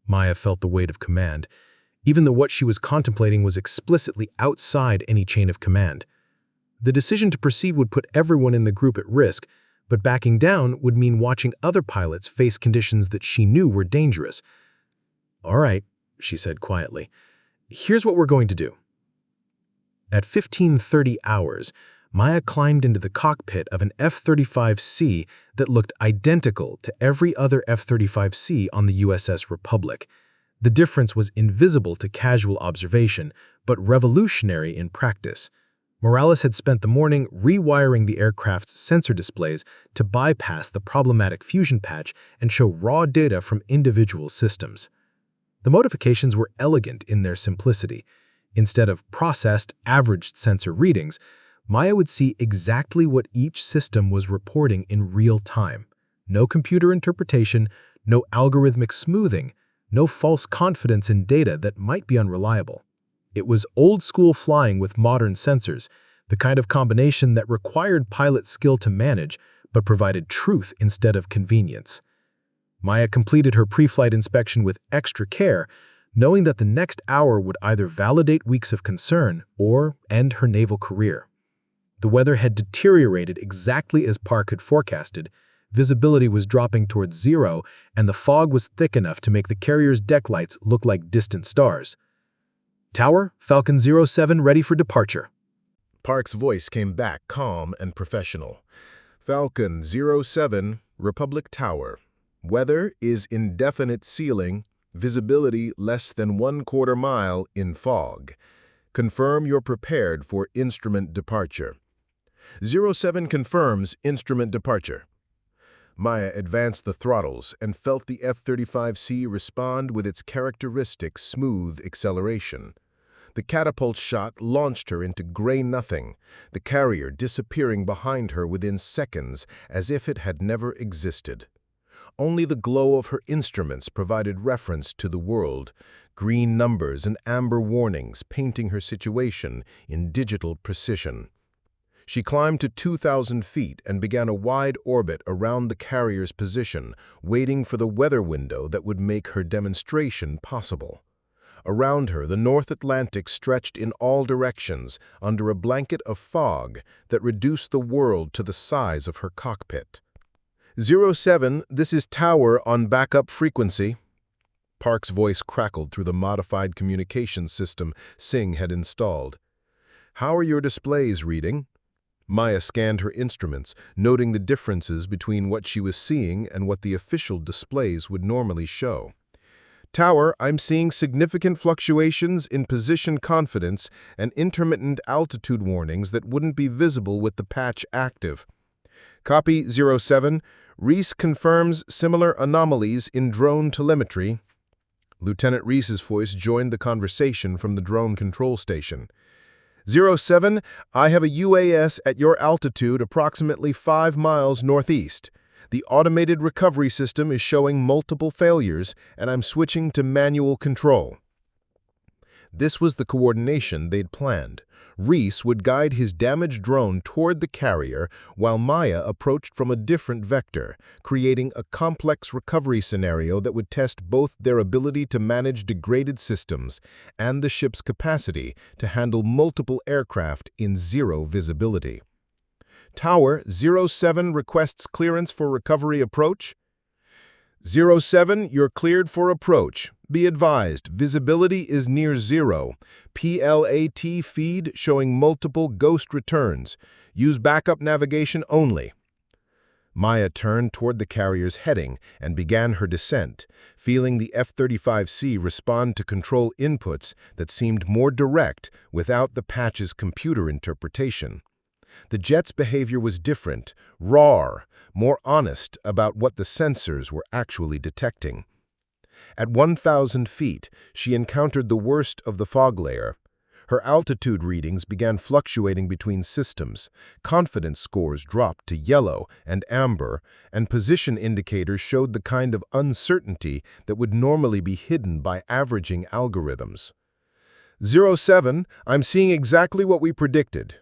Maya felt the weight of command, even though what she was contemplating was explicitly outside any chain of command. The decision to proceed would put everyone in the group at risk, but backing down would mean watching other pilots face conditions that she knew were dangerous. All right, she said quietly. Here's what we're going to do. At 15:30 hours, Maya climbed into the cockpit of an F-35C that looked identical to every other F-35C on the USS Republic. The difference was invisible to casual observation, but revolutionary in practice. Morales had spent the morning rewiring the aircraft's sensor displays to bypass the problematic fusion patch and show raw data from individual systems. The modifications were elegant in their simplicity. Instead of processed, averaged sensor readings, Maya would see exactly what each system was reporting in real time. No computer interpretation, no algorithmic smoothing, no false confidence in data that might be unreliable. It was old-school flying with modern sensors, the kind of combination that required pilot skill to manage but provided truth instead of convenience. Maya completed her pre-flight inspection with extra care, knowing that the next hour would either validate weeks of concern or end her naval career. The weather had deteriorated exactly as Park had forecasted. Visibility was dropping towards zero, and the fog was thick enough to make the carrier's deck lights look like distant stars. Tower, Falcon 07 ready for departure. Park's voice came back calm and professional. Falcon 07, Republic Tower. Weather is indefinite ceiling, visibility less than 1/4 mile in fog. Confirm you're prepared for instrument departure. 07 confirms instrument departure. Maya advanced the throttles and felt the F-35C respond with its characteristic smooth acceleration. The catapult shot launched her into gray nothing, the carrier disappearing behind her within seconds as if it had never existed. Only the glow of her instruments provided reference to the world, green numbers and amber warnings painting her situation in digital precision. She climbed to 2,000 feet and began a wide orbit around the carrier's position, waiting for the weather window that would make her demonstration possible. Around her, the North Atlantic stretched in all directions under a blanket of fog that reduced the world to the size of her cockpit. 07, this is Tower on backup frequency. Park's voice crackled through the modified communications system Singh had installed. How are your displays reading? Maya scanned her instruments, noting the differences between what she was seeing and what the official displays would normally show. Tower, I'm seeing significant fluctuations in position confidence and intermittent altitude warnings that wouldn't be visible with the patch active. Copy 07. Reese confirms similar anomalies in drone telemetry. Lieutenant Reese's voice joined the conversation from the drone control station. 07, I have a UAS at your altitude approximately 5 miles northeast. The automated recovery system is showing multiple failures, and I'm switching to manual control. This was the coordination they'd planned. Reese would guide his damaged drone toward the carrier while Maya approached from a different vector, creating a complex recovery scenario that would test both their ability to manage degraded systems and the ship's capacity to handle multiple aircraft in zero visibility. Tower 07 requests clearance for recovery approach. 07, you're cleared for approach. Be advised, visibility is near zero. PLAT feed showing multiple ghost returns. Use backup navigation only. Maya turned toward the carrier's heading and began her descent, feeling the F-35C respond to control inputs that seemed more direct without the patch's computer interpretation. The jet's behavior was different, raw, more honest about what the sensors were actually detecting. At 1,000 feet, she encountered the worst of the fog layer. Her altitude readings began fluctuating between systems, confidence scores dropped to yellow and amber, and position indicators showed the kind of uncertainty that would normally be hidden by averaging algorithms. 07, I'm seeing exactly what we predicted.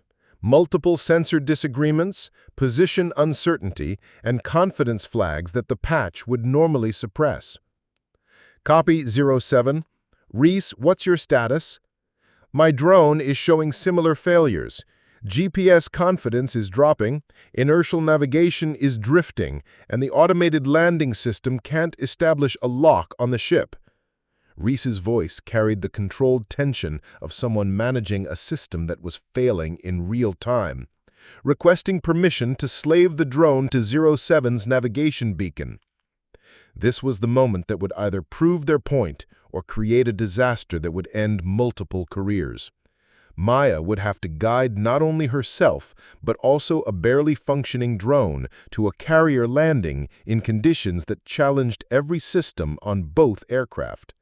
Multiple sensor disagreements, position uncertainty, and confidence flags that the patch would normally suppress. Copy 07. Reese, what's your status? My drone is showing similar failures. GPS confidence is dropping, inertial navigation is drifting, and the automated landing system can't establish a lock on the ship. Reese's voice carried the controlled tension of someone managing a system that was failing in real time, requesting permission to slave the drone to 07's navigation beacon. This was the moment that would either prove their point or create a disaster that would end multiple careers. Maya would have to guide not only herself, but also a barely functioning drone to a carrier landing in conditions that challenged every system on both aircraft.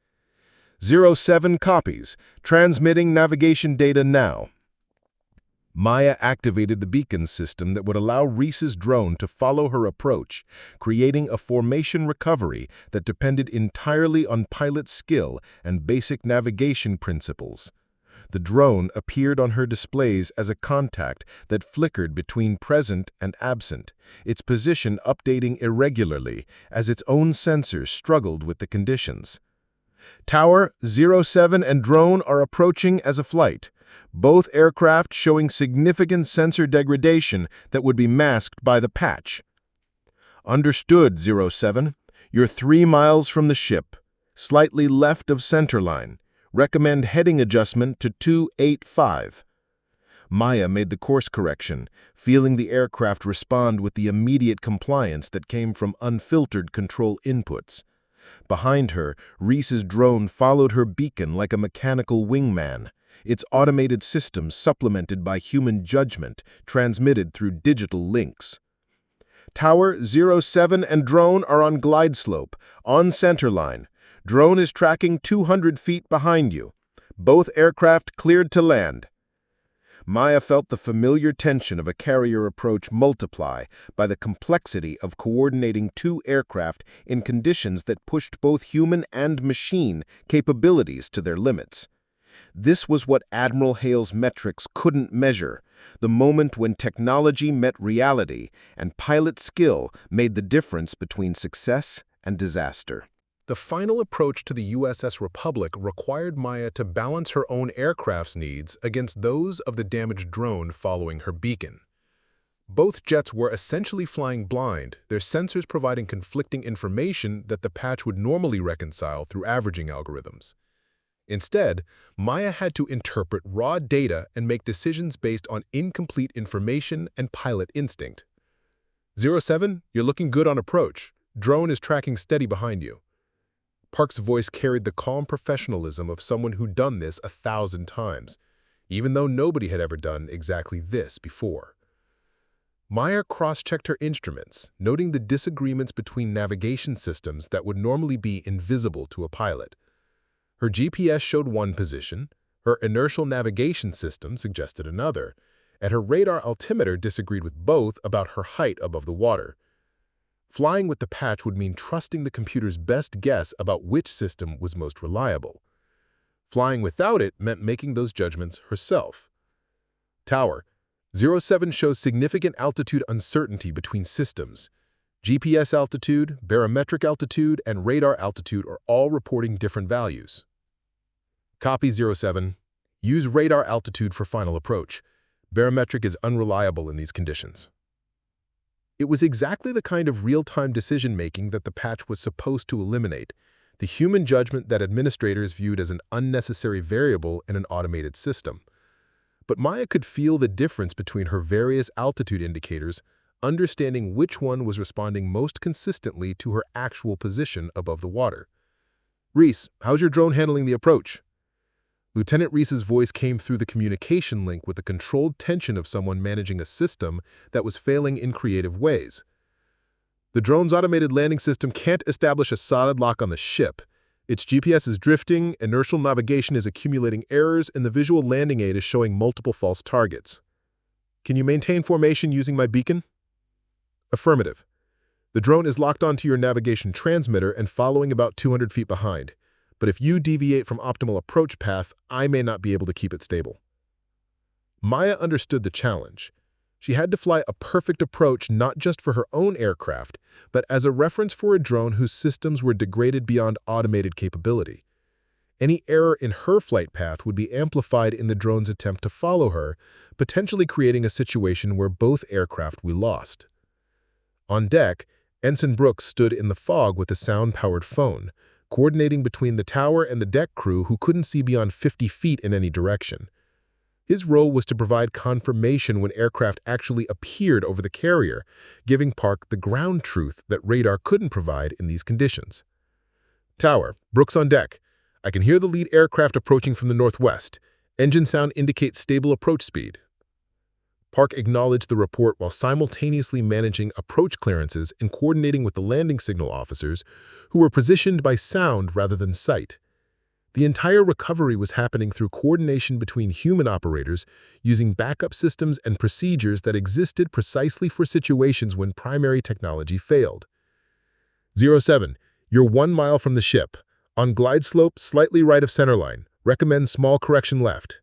07 copies, transmitting navigation data now. Maya activated the beacon system that would allow Reese's drone to follow her approach, creating a formation recovery that depended entirely on pilot skill and basic navigation principles. The drone appeared on her displays as a contact that flickered between present and absent, its position updating irregularly as its own sensors struggled with the conditions. Tower 07 and drone are approaching as a flight, both aircraft showing significant sensor degradation that would be masked by the patch. Understood, 07. You're 3 miles from the ship, slightly left of centerline. Recommend heading adjustment to 285. Maya made the course correction, feeling the aircraft respond with the immediate compliance that came from unfiltered control inputs. Behind her, Reese's drone followed her beacon like a mechanical wingman, its automated system supplemented by human judgment, transmitted through digital links. Tower 07 and drone are on glide slope, on center line. Drone is tracking 200 feet behind you. Both aircraft cleared to land. Maya felt the familiar tension of a carrier approach multiply by the complexity of coordinating two aircraft in conditions that pushed both human and machine capabilities to their limits. This was what Admiral Hale's metrics couldn't measure, the moment when technology met reality and pilot skill made the difference between success and disaster. The final approach to the USS Republic required Maya to balance her own aircraft's needs against those of the damaged drone following her beacon. Both jets were essentially flying blind, their sensors providing conflicting information that the patch would normally reconcile through averaging algorithms. Instead, Maya had to interpret raw data and make decisions based on incomplete information and pilot instinct. 07, you're looking good on approach. Drone is tracking steady behind you. Park's voice carried the calm professionalism of someone who'd done this 1,000 times, even though nobody had ever done exactly this before. Maya cross-checked her instruments, noting the disagreements between navigation systems that would normally be invisible to a pilot. Her GPS showed one position, her inertial navigation system suggested another, and her radar altimeter disagreed with both about her height above the water. Flying with the patch would mean trusting the computer's best guess about which system was most reliable. Flying without it meant making those judgments herself. Tower 07 shows significant altitude uncertainty between systems. GPS altitude, barometric altitude, and radar altitude are all reporting different values. Copy 07. Use radar altitude for final approach. Barometric is unreliable in these conditions. It was exactly the kind of real-time decision-making that the patch was supposed to eliminate, the human judgment that administrators viewed as an unnecessary variable in an automated system. But Maya could feel the difference between her various altitude indicators, understanding which one was responding most consistently to her actual position above the water. Reese, how's your drone handling the approach? Lieutenant Reese's voice came through the communication link with the controlled tension of someone managing a system that was failing in creative ways. The drone's automated landing system can't establish a solid lock on the ship. Its GPS is drifting, inertial navigation is accumulating errors, and the visual landing aid is showing multiple false targets. Can you maintain formation using my beacon? Affirmative. The drone is locked onto your navigation transmitter and following about 200 feet behind. But if you deviate from optimal approach path, I may not be able to keep it stable. Maya understood the challenge. She had to fly a perfect approach not just for her own aircraft, but as a reference for a drone whose systems were degraded beyond automated capability. Any error in her flight path would be amplified in the drone's attempt to follow her, potentially creating a situation where both aircraft were lost. On deck, Ensign Brooks stood in the fog with a sound-powered phone, coordinating between the tower and the deck crew who couldn't see beyond 50 feet in any direction. His role was to provide confirmation when aircraft actually appeared over the carrier, giving Park the ground truth that radar couldn't provide in these conditions. Tower, Brooks on deck. I can hear the lead aircraft approaching from the northwest. Engine sound indicates stable approach speed. Park acknowledged the report while simultaneously managing approach clearances and coordinating with the landing signal officers, who were positioned by sound rather than sight. The entire recovery was happening through coordination between human operators using backup systems and procedures that existed precisely for situations when primary technology failed. 07, you're 1 mile from the ship. On glide slope, slightly right of centerline. Recommend small correction left.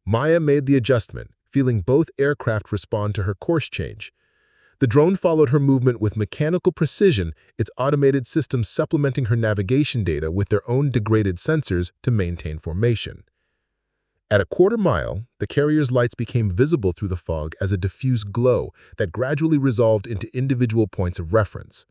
Maya made the adjustment, feeling both aircraft respond to her course change. The drone followed her movement with mechanical precision, its automated system supplementing her navigation data with their own degraded sensors to maintain formation. At a quarter mile, the carrier's lights became visible through the fog as a diffuse glow that gradually resolved into individual points of reference.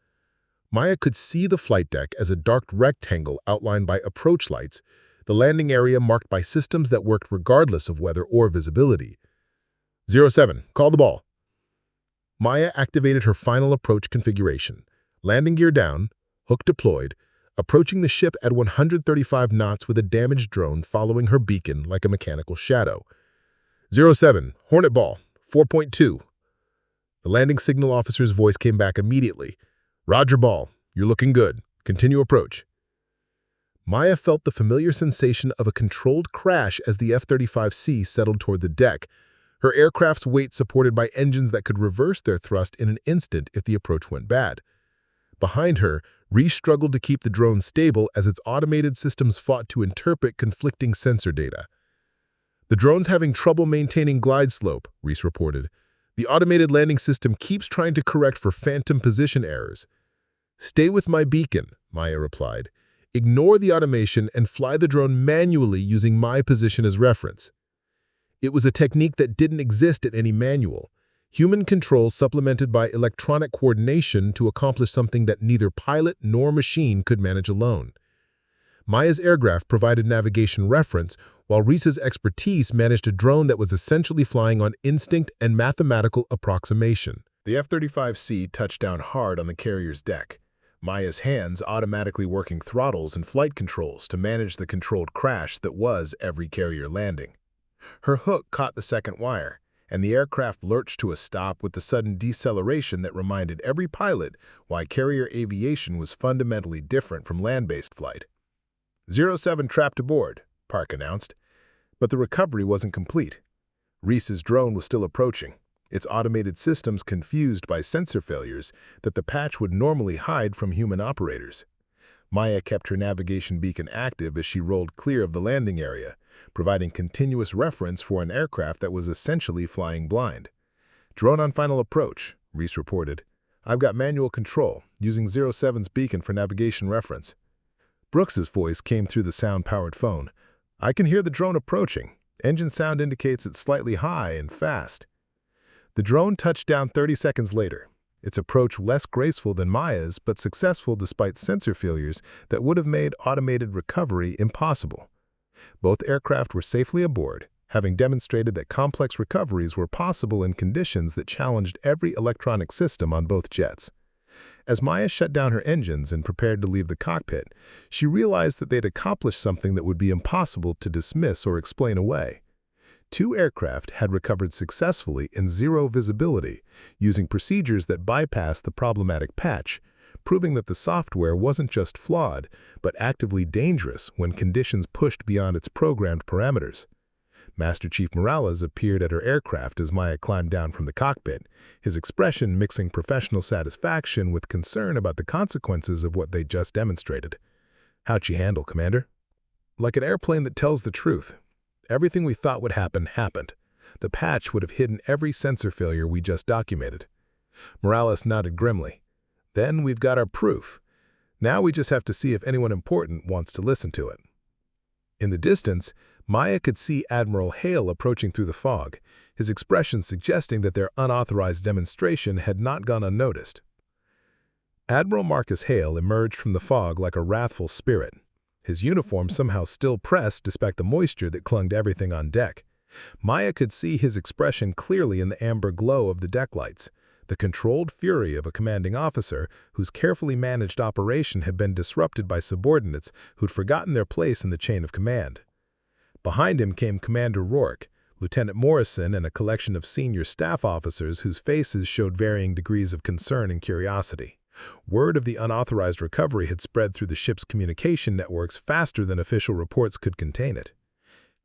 Maya could see the flight deck as a dark rectangle outlined by approach lights, the landing area marked by systems that worked regardless of weather or visibility. 07, call the ball. Maya activated her final approach configuration. Landing gear down, hook deployed, approaching the ship at 135 knots with a damaged drone following her beacon like a mechanical shadow. 07, Hornet ball, 4.2. The landing signal officer's voice came back immediately. Roger ball, you're looking good. Continue approach. Maya felt the familiar sensation of a controlled crash as the F-35C settled toward the deck, her aircraft's weight supported by engines that could reverse their thrust in an instant if the approach went bad. Behind her, Reese struggled to keep the drone stable as its automated systems fought to interpret conflicting sensor data. The drone's having trouble maintaining glide slope, Reese reported. The automated landing system keeps trying to correct for phantom position errors. Stay with my beacon, Maya replied. Ignore the automation and fly the drone manually using my position as reference. It was a technique that didn't exist in any manual. Human control supplemented by electronic coordination to accomplish something that neither pilot nor machine could manage alone. Maya's aircraft provided navigation reference, while Reese's expertise managed a drone that was essentially flying on instinct and mathematical approximation. The F-35C touched down hard on the carrier's deck, Maya's hands automatically working throttles and flight controls to manage the controlled crash that was every carrier landing. Her hook caught the second wire, and the aircraft lurched to a stop with the sudden deceleration that reminded every pilot why carrier aviation was fundamentally different from land-based flight. 07 trapped aboard, Park announced, but the recovery wasn't complete. Reese's drone was still approaching, its automated systems confused by sensor failures that the patch would normally hide from human operators. Maya kept her navigation beacon active as she rolled clear of the landing area, providing continuous reference for an aircraft that was essentially flying blind. Drone on final approach, Reese reported. I've got manual control, using 07's beacon for navigation reference. Brooks's voice came through the sound-powered phone. I can hear the drone approaching. Engine sound indicates it's slightly high and fast. The drone touched down 30 seconds later, its approach less graceful than Maya's but successful despite sensor failures that would have made automated recovery impossible. Both aircraft were safely aboard, having demonstrated that complex recoveries were possible in conditions that challenged every electronic system on both jets. As Maya shut down her engines and prepared to leave the cockpit, she realized that they'd accomplished something that would be impossible to dismiss or explain away. 2 aircraft had recovered successfully in zero visibility, using procedures that bypassed the problematic patch, proving that the software wasn't just flawed, but actively dangerous when conditions pushed beyond its programmed parameters. Master Chief Morales appeared at her aircraft as Maya climbed down from the cockpit, his expression mixing professional satisfaction with concern about the consequences of what they'd just demonstrated. How'd you handle, Commander? Like an airplane that tells the truth. Everything we thought would happen happened. The patch would have hidden every sensor failure we just documented. Morales nodded grimly. Then we've got our proof. Now we just have to see if anyone important wants to listen to it. In the distance, Maya could see Admiral Hale approaching through the fog, his expression suggesting that their unauthorized demonstration had not gone unnoticed. Admiral Marcus Hale emerged from the fog like a wrathful spirit, his uniform somehow still pressed despite the moisture that clung to everything on deck. Maya could see his expression clearly in the amber glow of the deck lights, the controlled fury of a commanding officer whose carefully managed operation had been disrupted by subordinates who'd forgotten their place in the chain of command. Behind him came Commander Rourke, Lieutenant Morrison, and a collection of senior staff officers whose faces showed varying degrees of concern and curiosity. Word of the unauthorized recovery had spread through the ship's communication networks faster than official reports could contain it.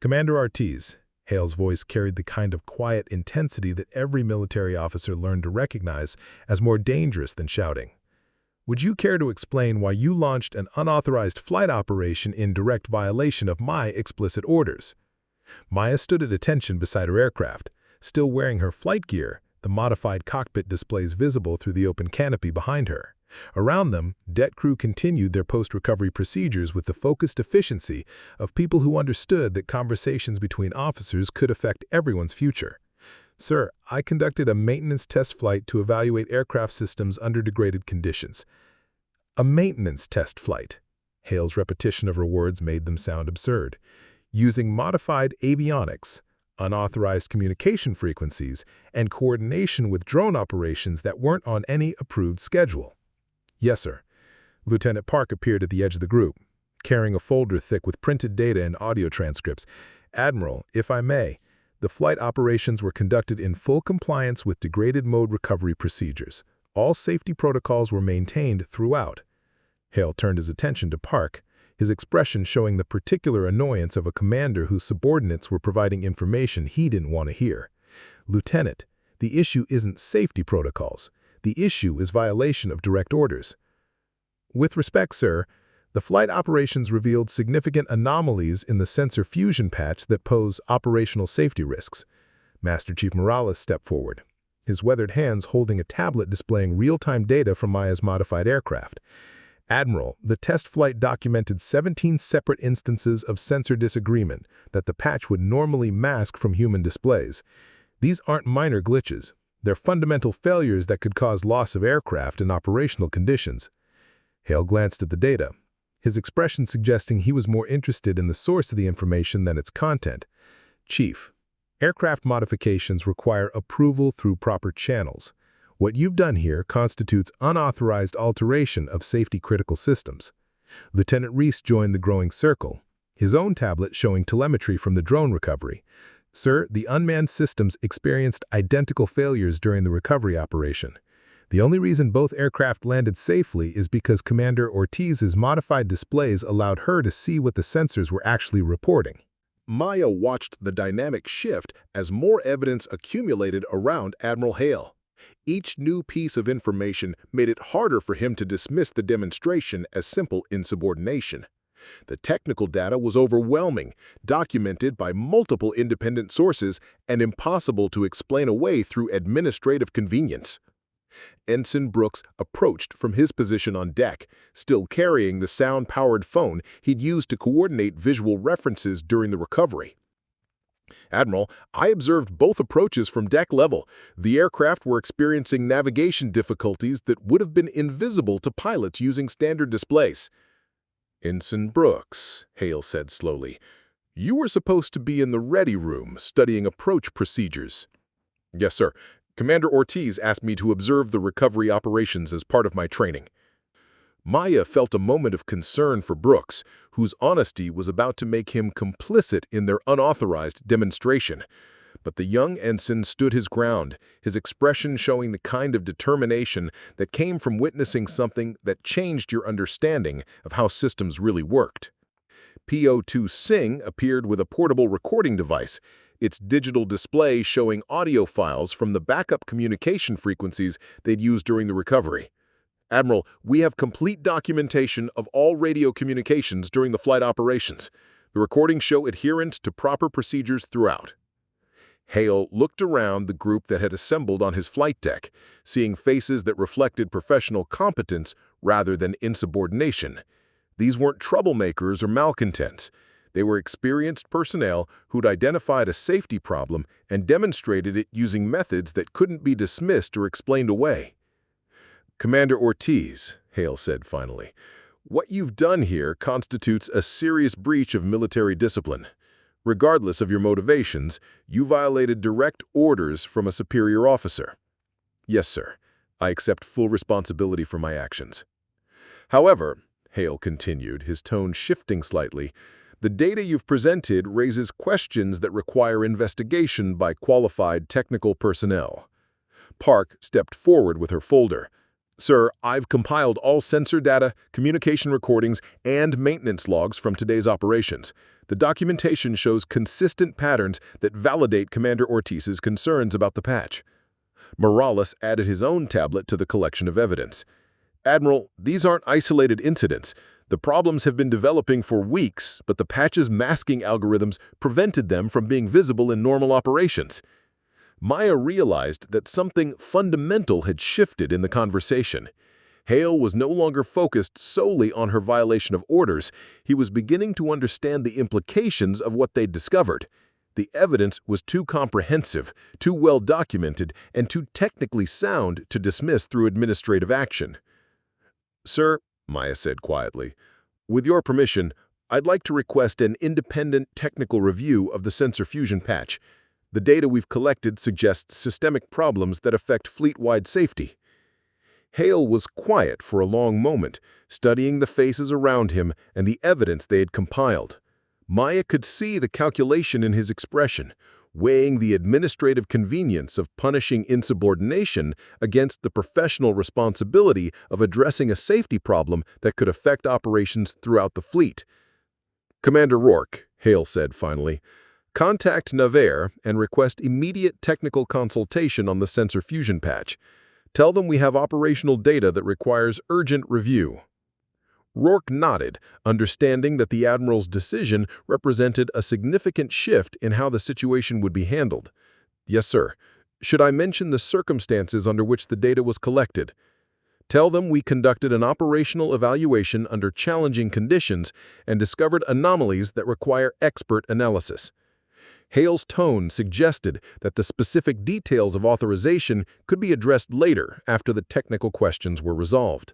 Commander Ortiz, Hale's voice carried the kind of quiet intensity that every military officer learned to recognize as more dangerous than shouting. Would you care to explain why you launched an unauthorized flight operation in direct violation of my explicit orders? Maya stood at attention beside her aircraft, still wearing her flight gear, the modified cockpit displays visible through the open canopy behind her. Around them, deck crew continued their post-recovery procedures with the focused efficiency of people who understood that conversations between officers could affect everyone's future. Sir, I conducted a maintenance test flight to evaluate aircraft systems under degraded conditions. A maintenance test flight. Hale's repetition of her words made them sound absurd. Using modified avionics, unauthorized communication frequencies, and coordination with drone operations that weren't on any approved schedule. Yes, sir. Lieutenant Park appeared at the edge of the group, carrying a folder thick with printed data and audio transcripts. Admiral, if I may, the flight operations were conducted in full compliance with degraded mode recovery procedures. All safety protocols were maintained throughout. Hale turned his attention to Park, his expression showing the particular annoyance of a commander whose subordinates were providing information he didn't want to hear. Lieutenant, the issue isn't safety protocols. The issue is violation of direct orders. With respect, sir, the flight operations revealed significant anomalies in the sensor fusion patch that pose operational safety risks. Master Chief Morales stepped forward, his weathered hands holding a tablet displaying real-time data from Maya's modified aircraft. Admiral, the test flight documented 17 separate instances of sensor disagreement that the patch would normally mask from human displays. These aren't minor glitches. They're fundamental failures that could cause loss of aircraft in operational conditions. Hale glanced at the data, his expression suggesting he was more interested in the source of the information than its content. Chief, aircraft modifications require approval through proper channels. What you've done here constitutes unauthorized alteration of safety-critical systems. Lieutenant Reese joined the growing circle, his own tablet showing telemetry from the drone recovery. Sir, the unmanned systems experienced identical failures during the recovery operation. The only reason both aircraft landed safely is because Commander Ortiz's modified displays allowed her to see what the sensors were actually reporting. Maya watched the dynamic shift as more evidence accumulated around Admiral Hale. Each new piece of information made it harder for him to dismiss the demonstration as simple insubordination. The technical data was overwhelming, documented by multiple independent sources, and impossible to explain away through administrative convenience. Ensign Brooks approached from his position on deck, still carrying the sound-powered phone he'd used to coordinate visual references during the recovery. Admiral, I observed both approaches from deck level. The aircraft were experiencing navigation difficulties that would have been invisible to pilots using standard displays. Ensign Brooks, Hale said slowly, you were supposed to be in the ready room studying approach procedures. Yes, sir. Commander Ortiz asked me to observe the recovery operations as part of my training. Maya felt a moment of concern for Brooks, whose honesty was about to make him complicit in their unauthorized demonstration. But the young ensign stood his ground, his expression showing the kind of determination that came from witnessing something that changed your understanding of how systems really worked. PO2 Singh appeared with a portable recording device, its digital display showing audio files from the backup communication frequencies they'd used during the recovery. Admiral, we have complete documentation of all radio communications during the flight operations. The recordings show adherence to proper procedures throughout. Hale looked around the group that had assembled on his flight deck, seeing faces that reflected professional competence rather than insubordination. These weren't troublemakers or malcontents. They were experienced personnel who'd identified a safety problem and demonstrated it using methods that couldn't be dismissed or explained away. Commander Ortiz, Hale said finally, what you've done here constitutes a serious breach of military discipline. Regardless of your motivations, you violated direct orders from a superior officer. Yes, sir. I accept full responsibility for my actions. However, Hale continued, his tone shifting slightly, the data you've presented raises questions that require investigation by qualified technical personnel. Park stepped forward with her folder. Sir, I've compiled all sensor data, communication recordings, and maintenance logs from today's operations. The documentation shows consistent patterns that validate Commander Ortiz's concerns about the patch. Morales added his own tablet to the collection of evidence. Admiral, these aren't isolated incidents. The problems have been developing for weeks, but the patch's masking algorithms prevented them from being visible in normal operations. Maya realized that something fundamental had shifted in the conversation. Hale was no longer focused solely on her violation of orders. He was beginning to understand the implications of what they'd discovered. The evidence was too comprehensive, too well documented, and too technically sound to dismiss through administrative action. Sir, Maya said quietly, with your permission, I'd like to request an independent technical review of the sensor fusion patch. The data we've collected suggests systemic problems that affect fleet-wide safety. Hale was quiet for a long moment, studying the faces around him and the evidence they had compiled. Maya could see the calculation in his expression, weighing the administrative convenience of punishing insubordination against the professional responsibility of addressing a safety problem that could affect operations throughout the fleet. "Commander Rourke," Hale said finally, "contact Naval and request immediate technical consultation on the sensor fusion patch. Tell them we have operational data that requires urgent review." Rourke nodded, understanding that the Admiral's decision represented a significant shift in how the situation would be handled. "Yes, sir. Should I mention the circumstances under which the data was collected?" "Tell them we conducted an operational evaluation under challenging conditions and discovered anomalies that require expert analysis." Hale's tone suggested that the specific details of authorization could be addressed later after the technical questions were resolved.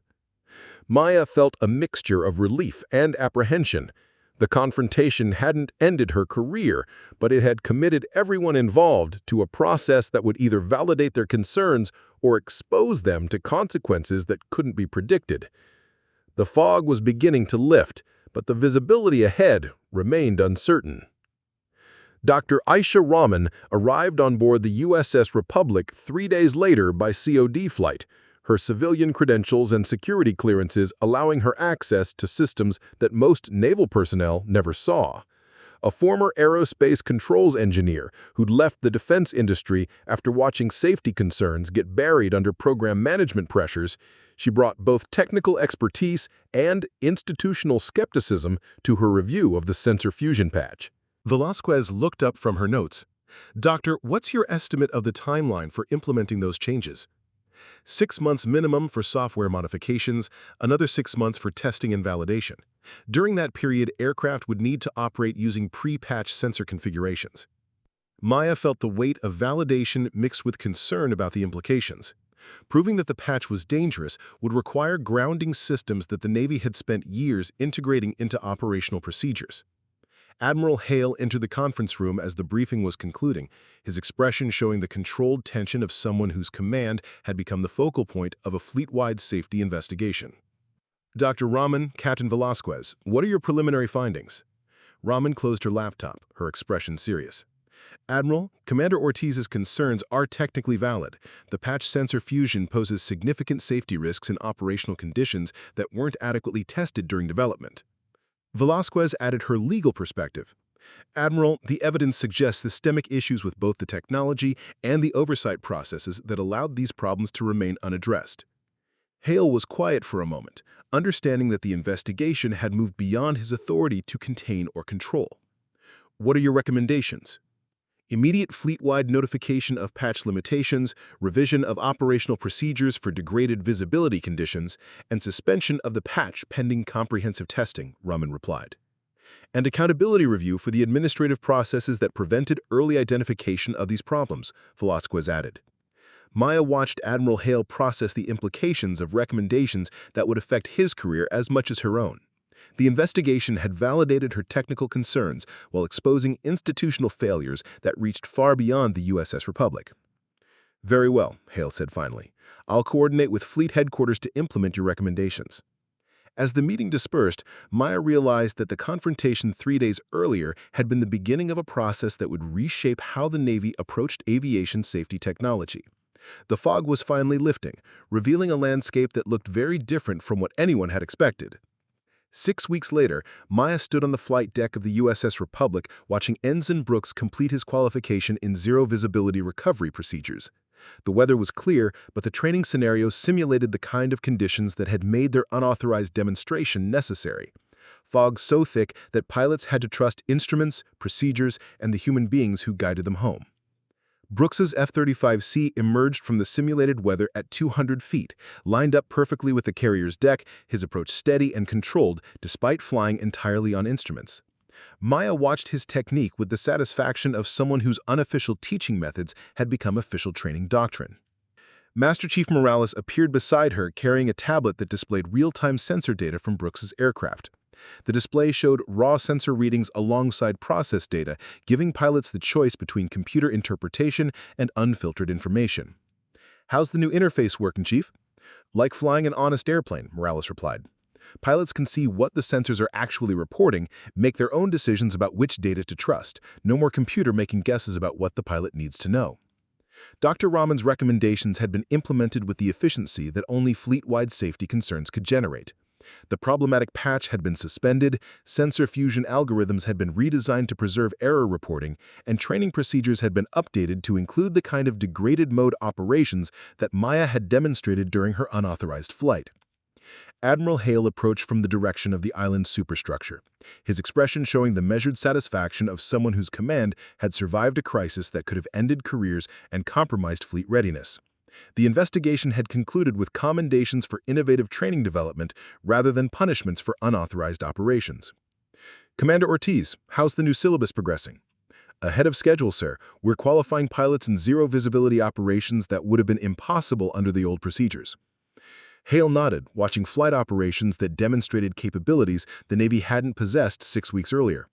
Maya felt a mixture of relief and apprehension. The confrontation hadn't ended her career, but it had committed everyone involved to a process that would either validate their concerns or expose them to consequences that couldn't be predicted. The fog was beginning to lift, but the visibility ahead remained uncertain. Dr. Aisha Rahman arrived on board the USS Republic 3 days later by COD flight, her civilian credentials and security clearances allowing her access to systems that most naval personnel never saw. A former aerospace controls engineer who'd left the defense industry after watching safety concerns get buried under program management pressures, she brought both technical expertise and institutional skepticism to her review of the sensor fusion patch. Velasquez looked up from her notes. "Doctor, what's your estimate of the timeline for implementing those changes?" 6 months minimum for software modifications, another 6 months for testing and validation. During that period, aircraft would need to operate using pre-patched sensor configurations. Maya felt the weight of validation mixed with concern about the implications. Proving that the patch was dangerous would require grounding systems that the Navy had spent years integrating into operational procedures. Admiral Hale entered the conference room as the briefing was concluding, his expression showing the controlled tension of someone whose command had become the focal point of a fleet-wide safety investigation. "Dr. Rahman, Captain Velasquez, what are your preliminary findings?" Rahman closed her laptop, her expression serious. "Admiral, Commander Ortiz's concerns are technically valid. The patch sensor fusion poses significant safety risks in operational conditions that weren't adequately tested during development." Velasquez added her legal perspective. "Admiral, the evidence suggests systemic issues with both the technology and the oversight processes that allowed these problems to remain unaddressed." Hale was quiet for a moment, understanding that the investigation had moved beyond his authority to contain or control. "What are your recommendations?" "Immediate fleet-wide notification of patch limitations, revision of operational procedures for degraded visibility conditions, and suspension of the patch pending comprehensive testing," Rahman replied. "And accountability review for the administrative processes that prevented early identification of these problems," Velasquez added. Maya watched Admiral Hale process the implications of recommendations that would affect his career as much as her own. The investigation had validated her technical concerns while exposing institutional failures that reached far beyond the USS Republic. "Very well," Hale said finally. "I'll coordinate with Fleet Headquarters to implement your recommendations." As the meeting dispersed, Maya realized that the confrontation 3 days earlier had been the beginning of a process that would reshape how the Navy approached aviation safety technology. The fog was finally lifting, revealing a landscape that looked very different from what anyone had expected. 6 weeks later, Maya stood on the flight deck of the USS Republic watching Ensign Brooks complete his qualification in zero-visibility recovery procedures. The weather was clear, but the training scenario simulated the kind of conditions that had made their unauthorized demonstration necessary. Fog so thick that pilots had to trust instruments, procedures, and the human beings who guided them home. Brooks's F-35C emerged from the simulated weather at 200 feet, lined up perfectly with the carrier's deck, his approach steady and controlled despite flying entirely on instruments. Maya watched his technique with the satisfaction of someone whose unofficial teaching methods had become official training doctrine. Master Chief Morales appeared beside her carrying a tablet that displayed real-time sensor data from Brooks's aircraft. The display showed raw sensor readings alongside process data, giving pilots the choice between computer interpretation and unfiltered information. "How's the new interface working, Chief?" "Like flying an honest airplane," Morales replied. Pilots can see what the sensors are actually reporting, make their own decisions about which data to trust. No more computer making guesses about what the pilot needs to know. Dr. Raman's recommendations had been implemented with the efficiency that only fleet-wide safety concerns could generate. The problematic patch had been suspended, sensor fusion algorithms had been redesigned to preserve error reporting, and training procedures had been updated to include the kind of degraded mode operations that Maya had demonstrated during her unauthorized flight. Admiral Hale approached from the direction of the island's superstructure, his expression showing the measured satisfaction of someone whose command had survived a crisis that could have ended careers and compromised fleet readiness. The investigation had concluded with commendations for innovative training development rather than punishments for unauthorized operations. "Commander Ortiz, how's the new syllabus progressing?" "Ahead of schedule, sir. We're qualifying pilots in zero-visibility operations that would have been impossible under the old procedures." Hale nodded, watching flight operations that demonstrated capabilities the Navy hadn't possessed 6 weeks earlier.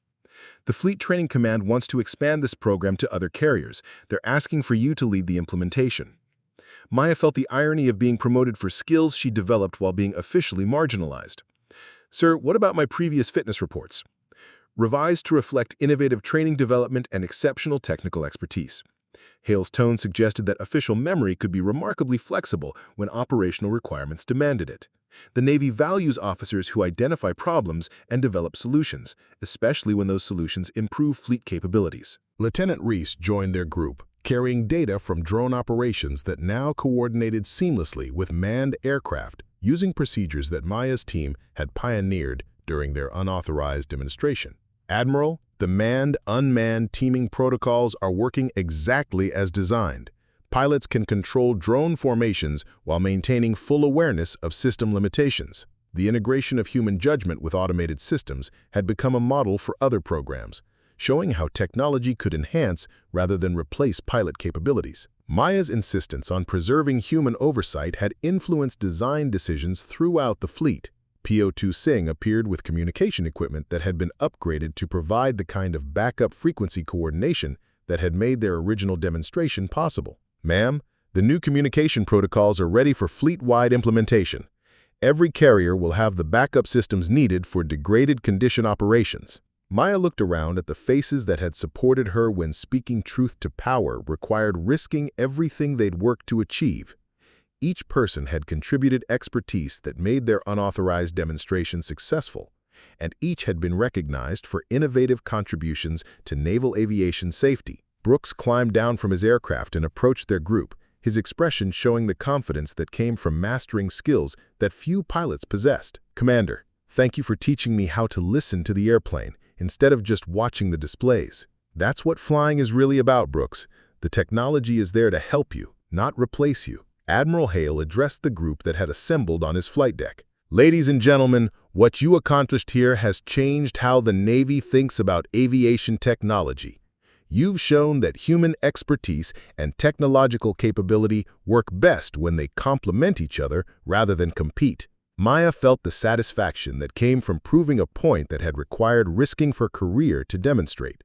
"The Fleet Training Command wants to expand this program to other carriers. They're asking for you to lead the implementation." Maya felt the irony of being promoted for skills she developed while being officially marginalized. "Sir, what about my previous fitness reports?" "Revised to reflect innovative training development and exceptional technical expertise." Hale's tone suggested that official memory could be remarkably flexible when operational requirements demanded it. The Navy values officers who identify problems and develop solutions, especially when those solutions improve fleet capabilities. Lieutenant Reese joined their group, carrying data from drone operations that now coordinated seamlessly with manned aircraft, using procedures that Maya's team had pioneered during their unauthorized demonstration. "Admiral, the manned-unmanned teaming protocols are working exactly as designed. Pilots can control drone formations while maintaining full awareness of system limitations." The integration of human judgment with automated systems had become a model for other programs, showing how technology could enhance rather than replace pilot capabilities. Maya's insistence on preserving human oversight had influenced design decisions throughout the fleet. PO2 Singh appeared with communication equipment that had been upgraded to provide the kind of backup frequency coordination that had made their original demonstration possible. "Ma'am, the new communication protocols are ready for fleet-wide implementation. Every carrier will have the backup systems needed for degraded condition operations." Maya looked around at the faces that had supported her when speaking truth to power required risking everything they'd worked to achieve. Each person had contributed expertise that made their unauthorized demonstration successful, and each had been recognized for innovative contributions to naval aviation safety. Brooks climbed down from his aircraft and approached their group, his expression showing the confidence that came from mastering skills that few pilots possessed. "Commander, thank you for teaching me how to listen to the airplane instead of just watching the displays. That's what flying is really about, Brooks. The technology is there to help you, not replace you." Admiral Hale addressed the group that had assembled on his flight deck. "Ladies and gentlemen, what you accomplished here has changed how the Navy thinks about aviation technology. You've shown that human expertise and technological capability work best when they complement each other rather than compete." Maya felt the satisfaction that came from proving a point that had required risking her career to demonstrate.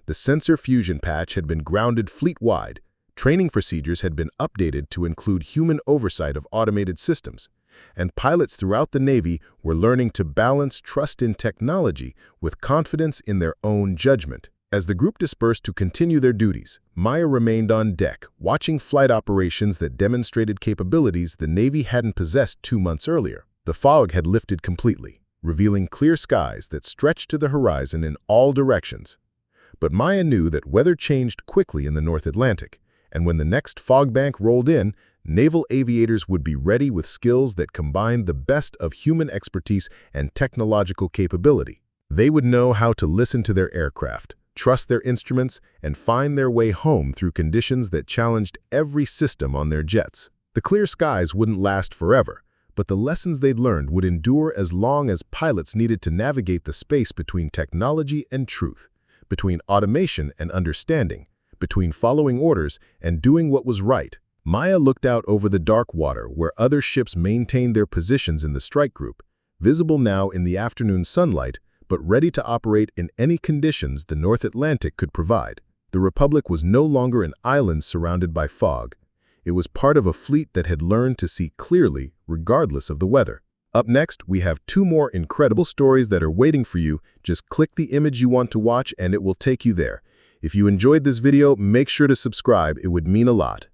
The sensor fusion patch had been grounded fleet-wide. Training procedures had been updated to include human oversight of automated systems, and pilots throughout the Navy were learning to balance trust in technology with confidence in their own judgment. As the group dispersed to continue their duties, Maya remained on deck, watching flight operations that demonstrated capabilities the Navy hadn't possessed 2 months earlier. The fog had lifted completely, revealing clear skies that stretched to the horizon in all directions. But Maya knew that weather changed quickly in the North Atlantic, and when the next fog bank rolled in, naval aviators would be ready with skills that combined the best of human expertise and technological capability. They would know how to listen to their aircraft, trust their instruments, and find their way home through conditions that challenged every system on their jets. The clear skies wouldn't last forever, but the lessons they'd learned would endure as long as pilots needed to navigate the space between technology and truth, between automation and understanding, between following orders and doing what was right. Maya looked out over the dark water where other ships maintained their positions in the strike group, Visible now in the afternoon sunlight, but ready to operate in any conditions the North Atlantic could provide. The Republic was no longer an island surrounded by fog. It was part of a fleet that had learned to see clearly, regardless of the weather. Up next, we have 2 more incredible stories that are waiting for you. Just click the image you want to watch and it will take you there. If you enjoyed this video, make sure to subscribe. It would mean a lot.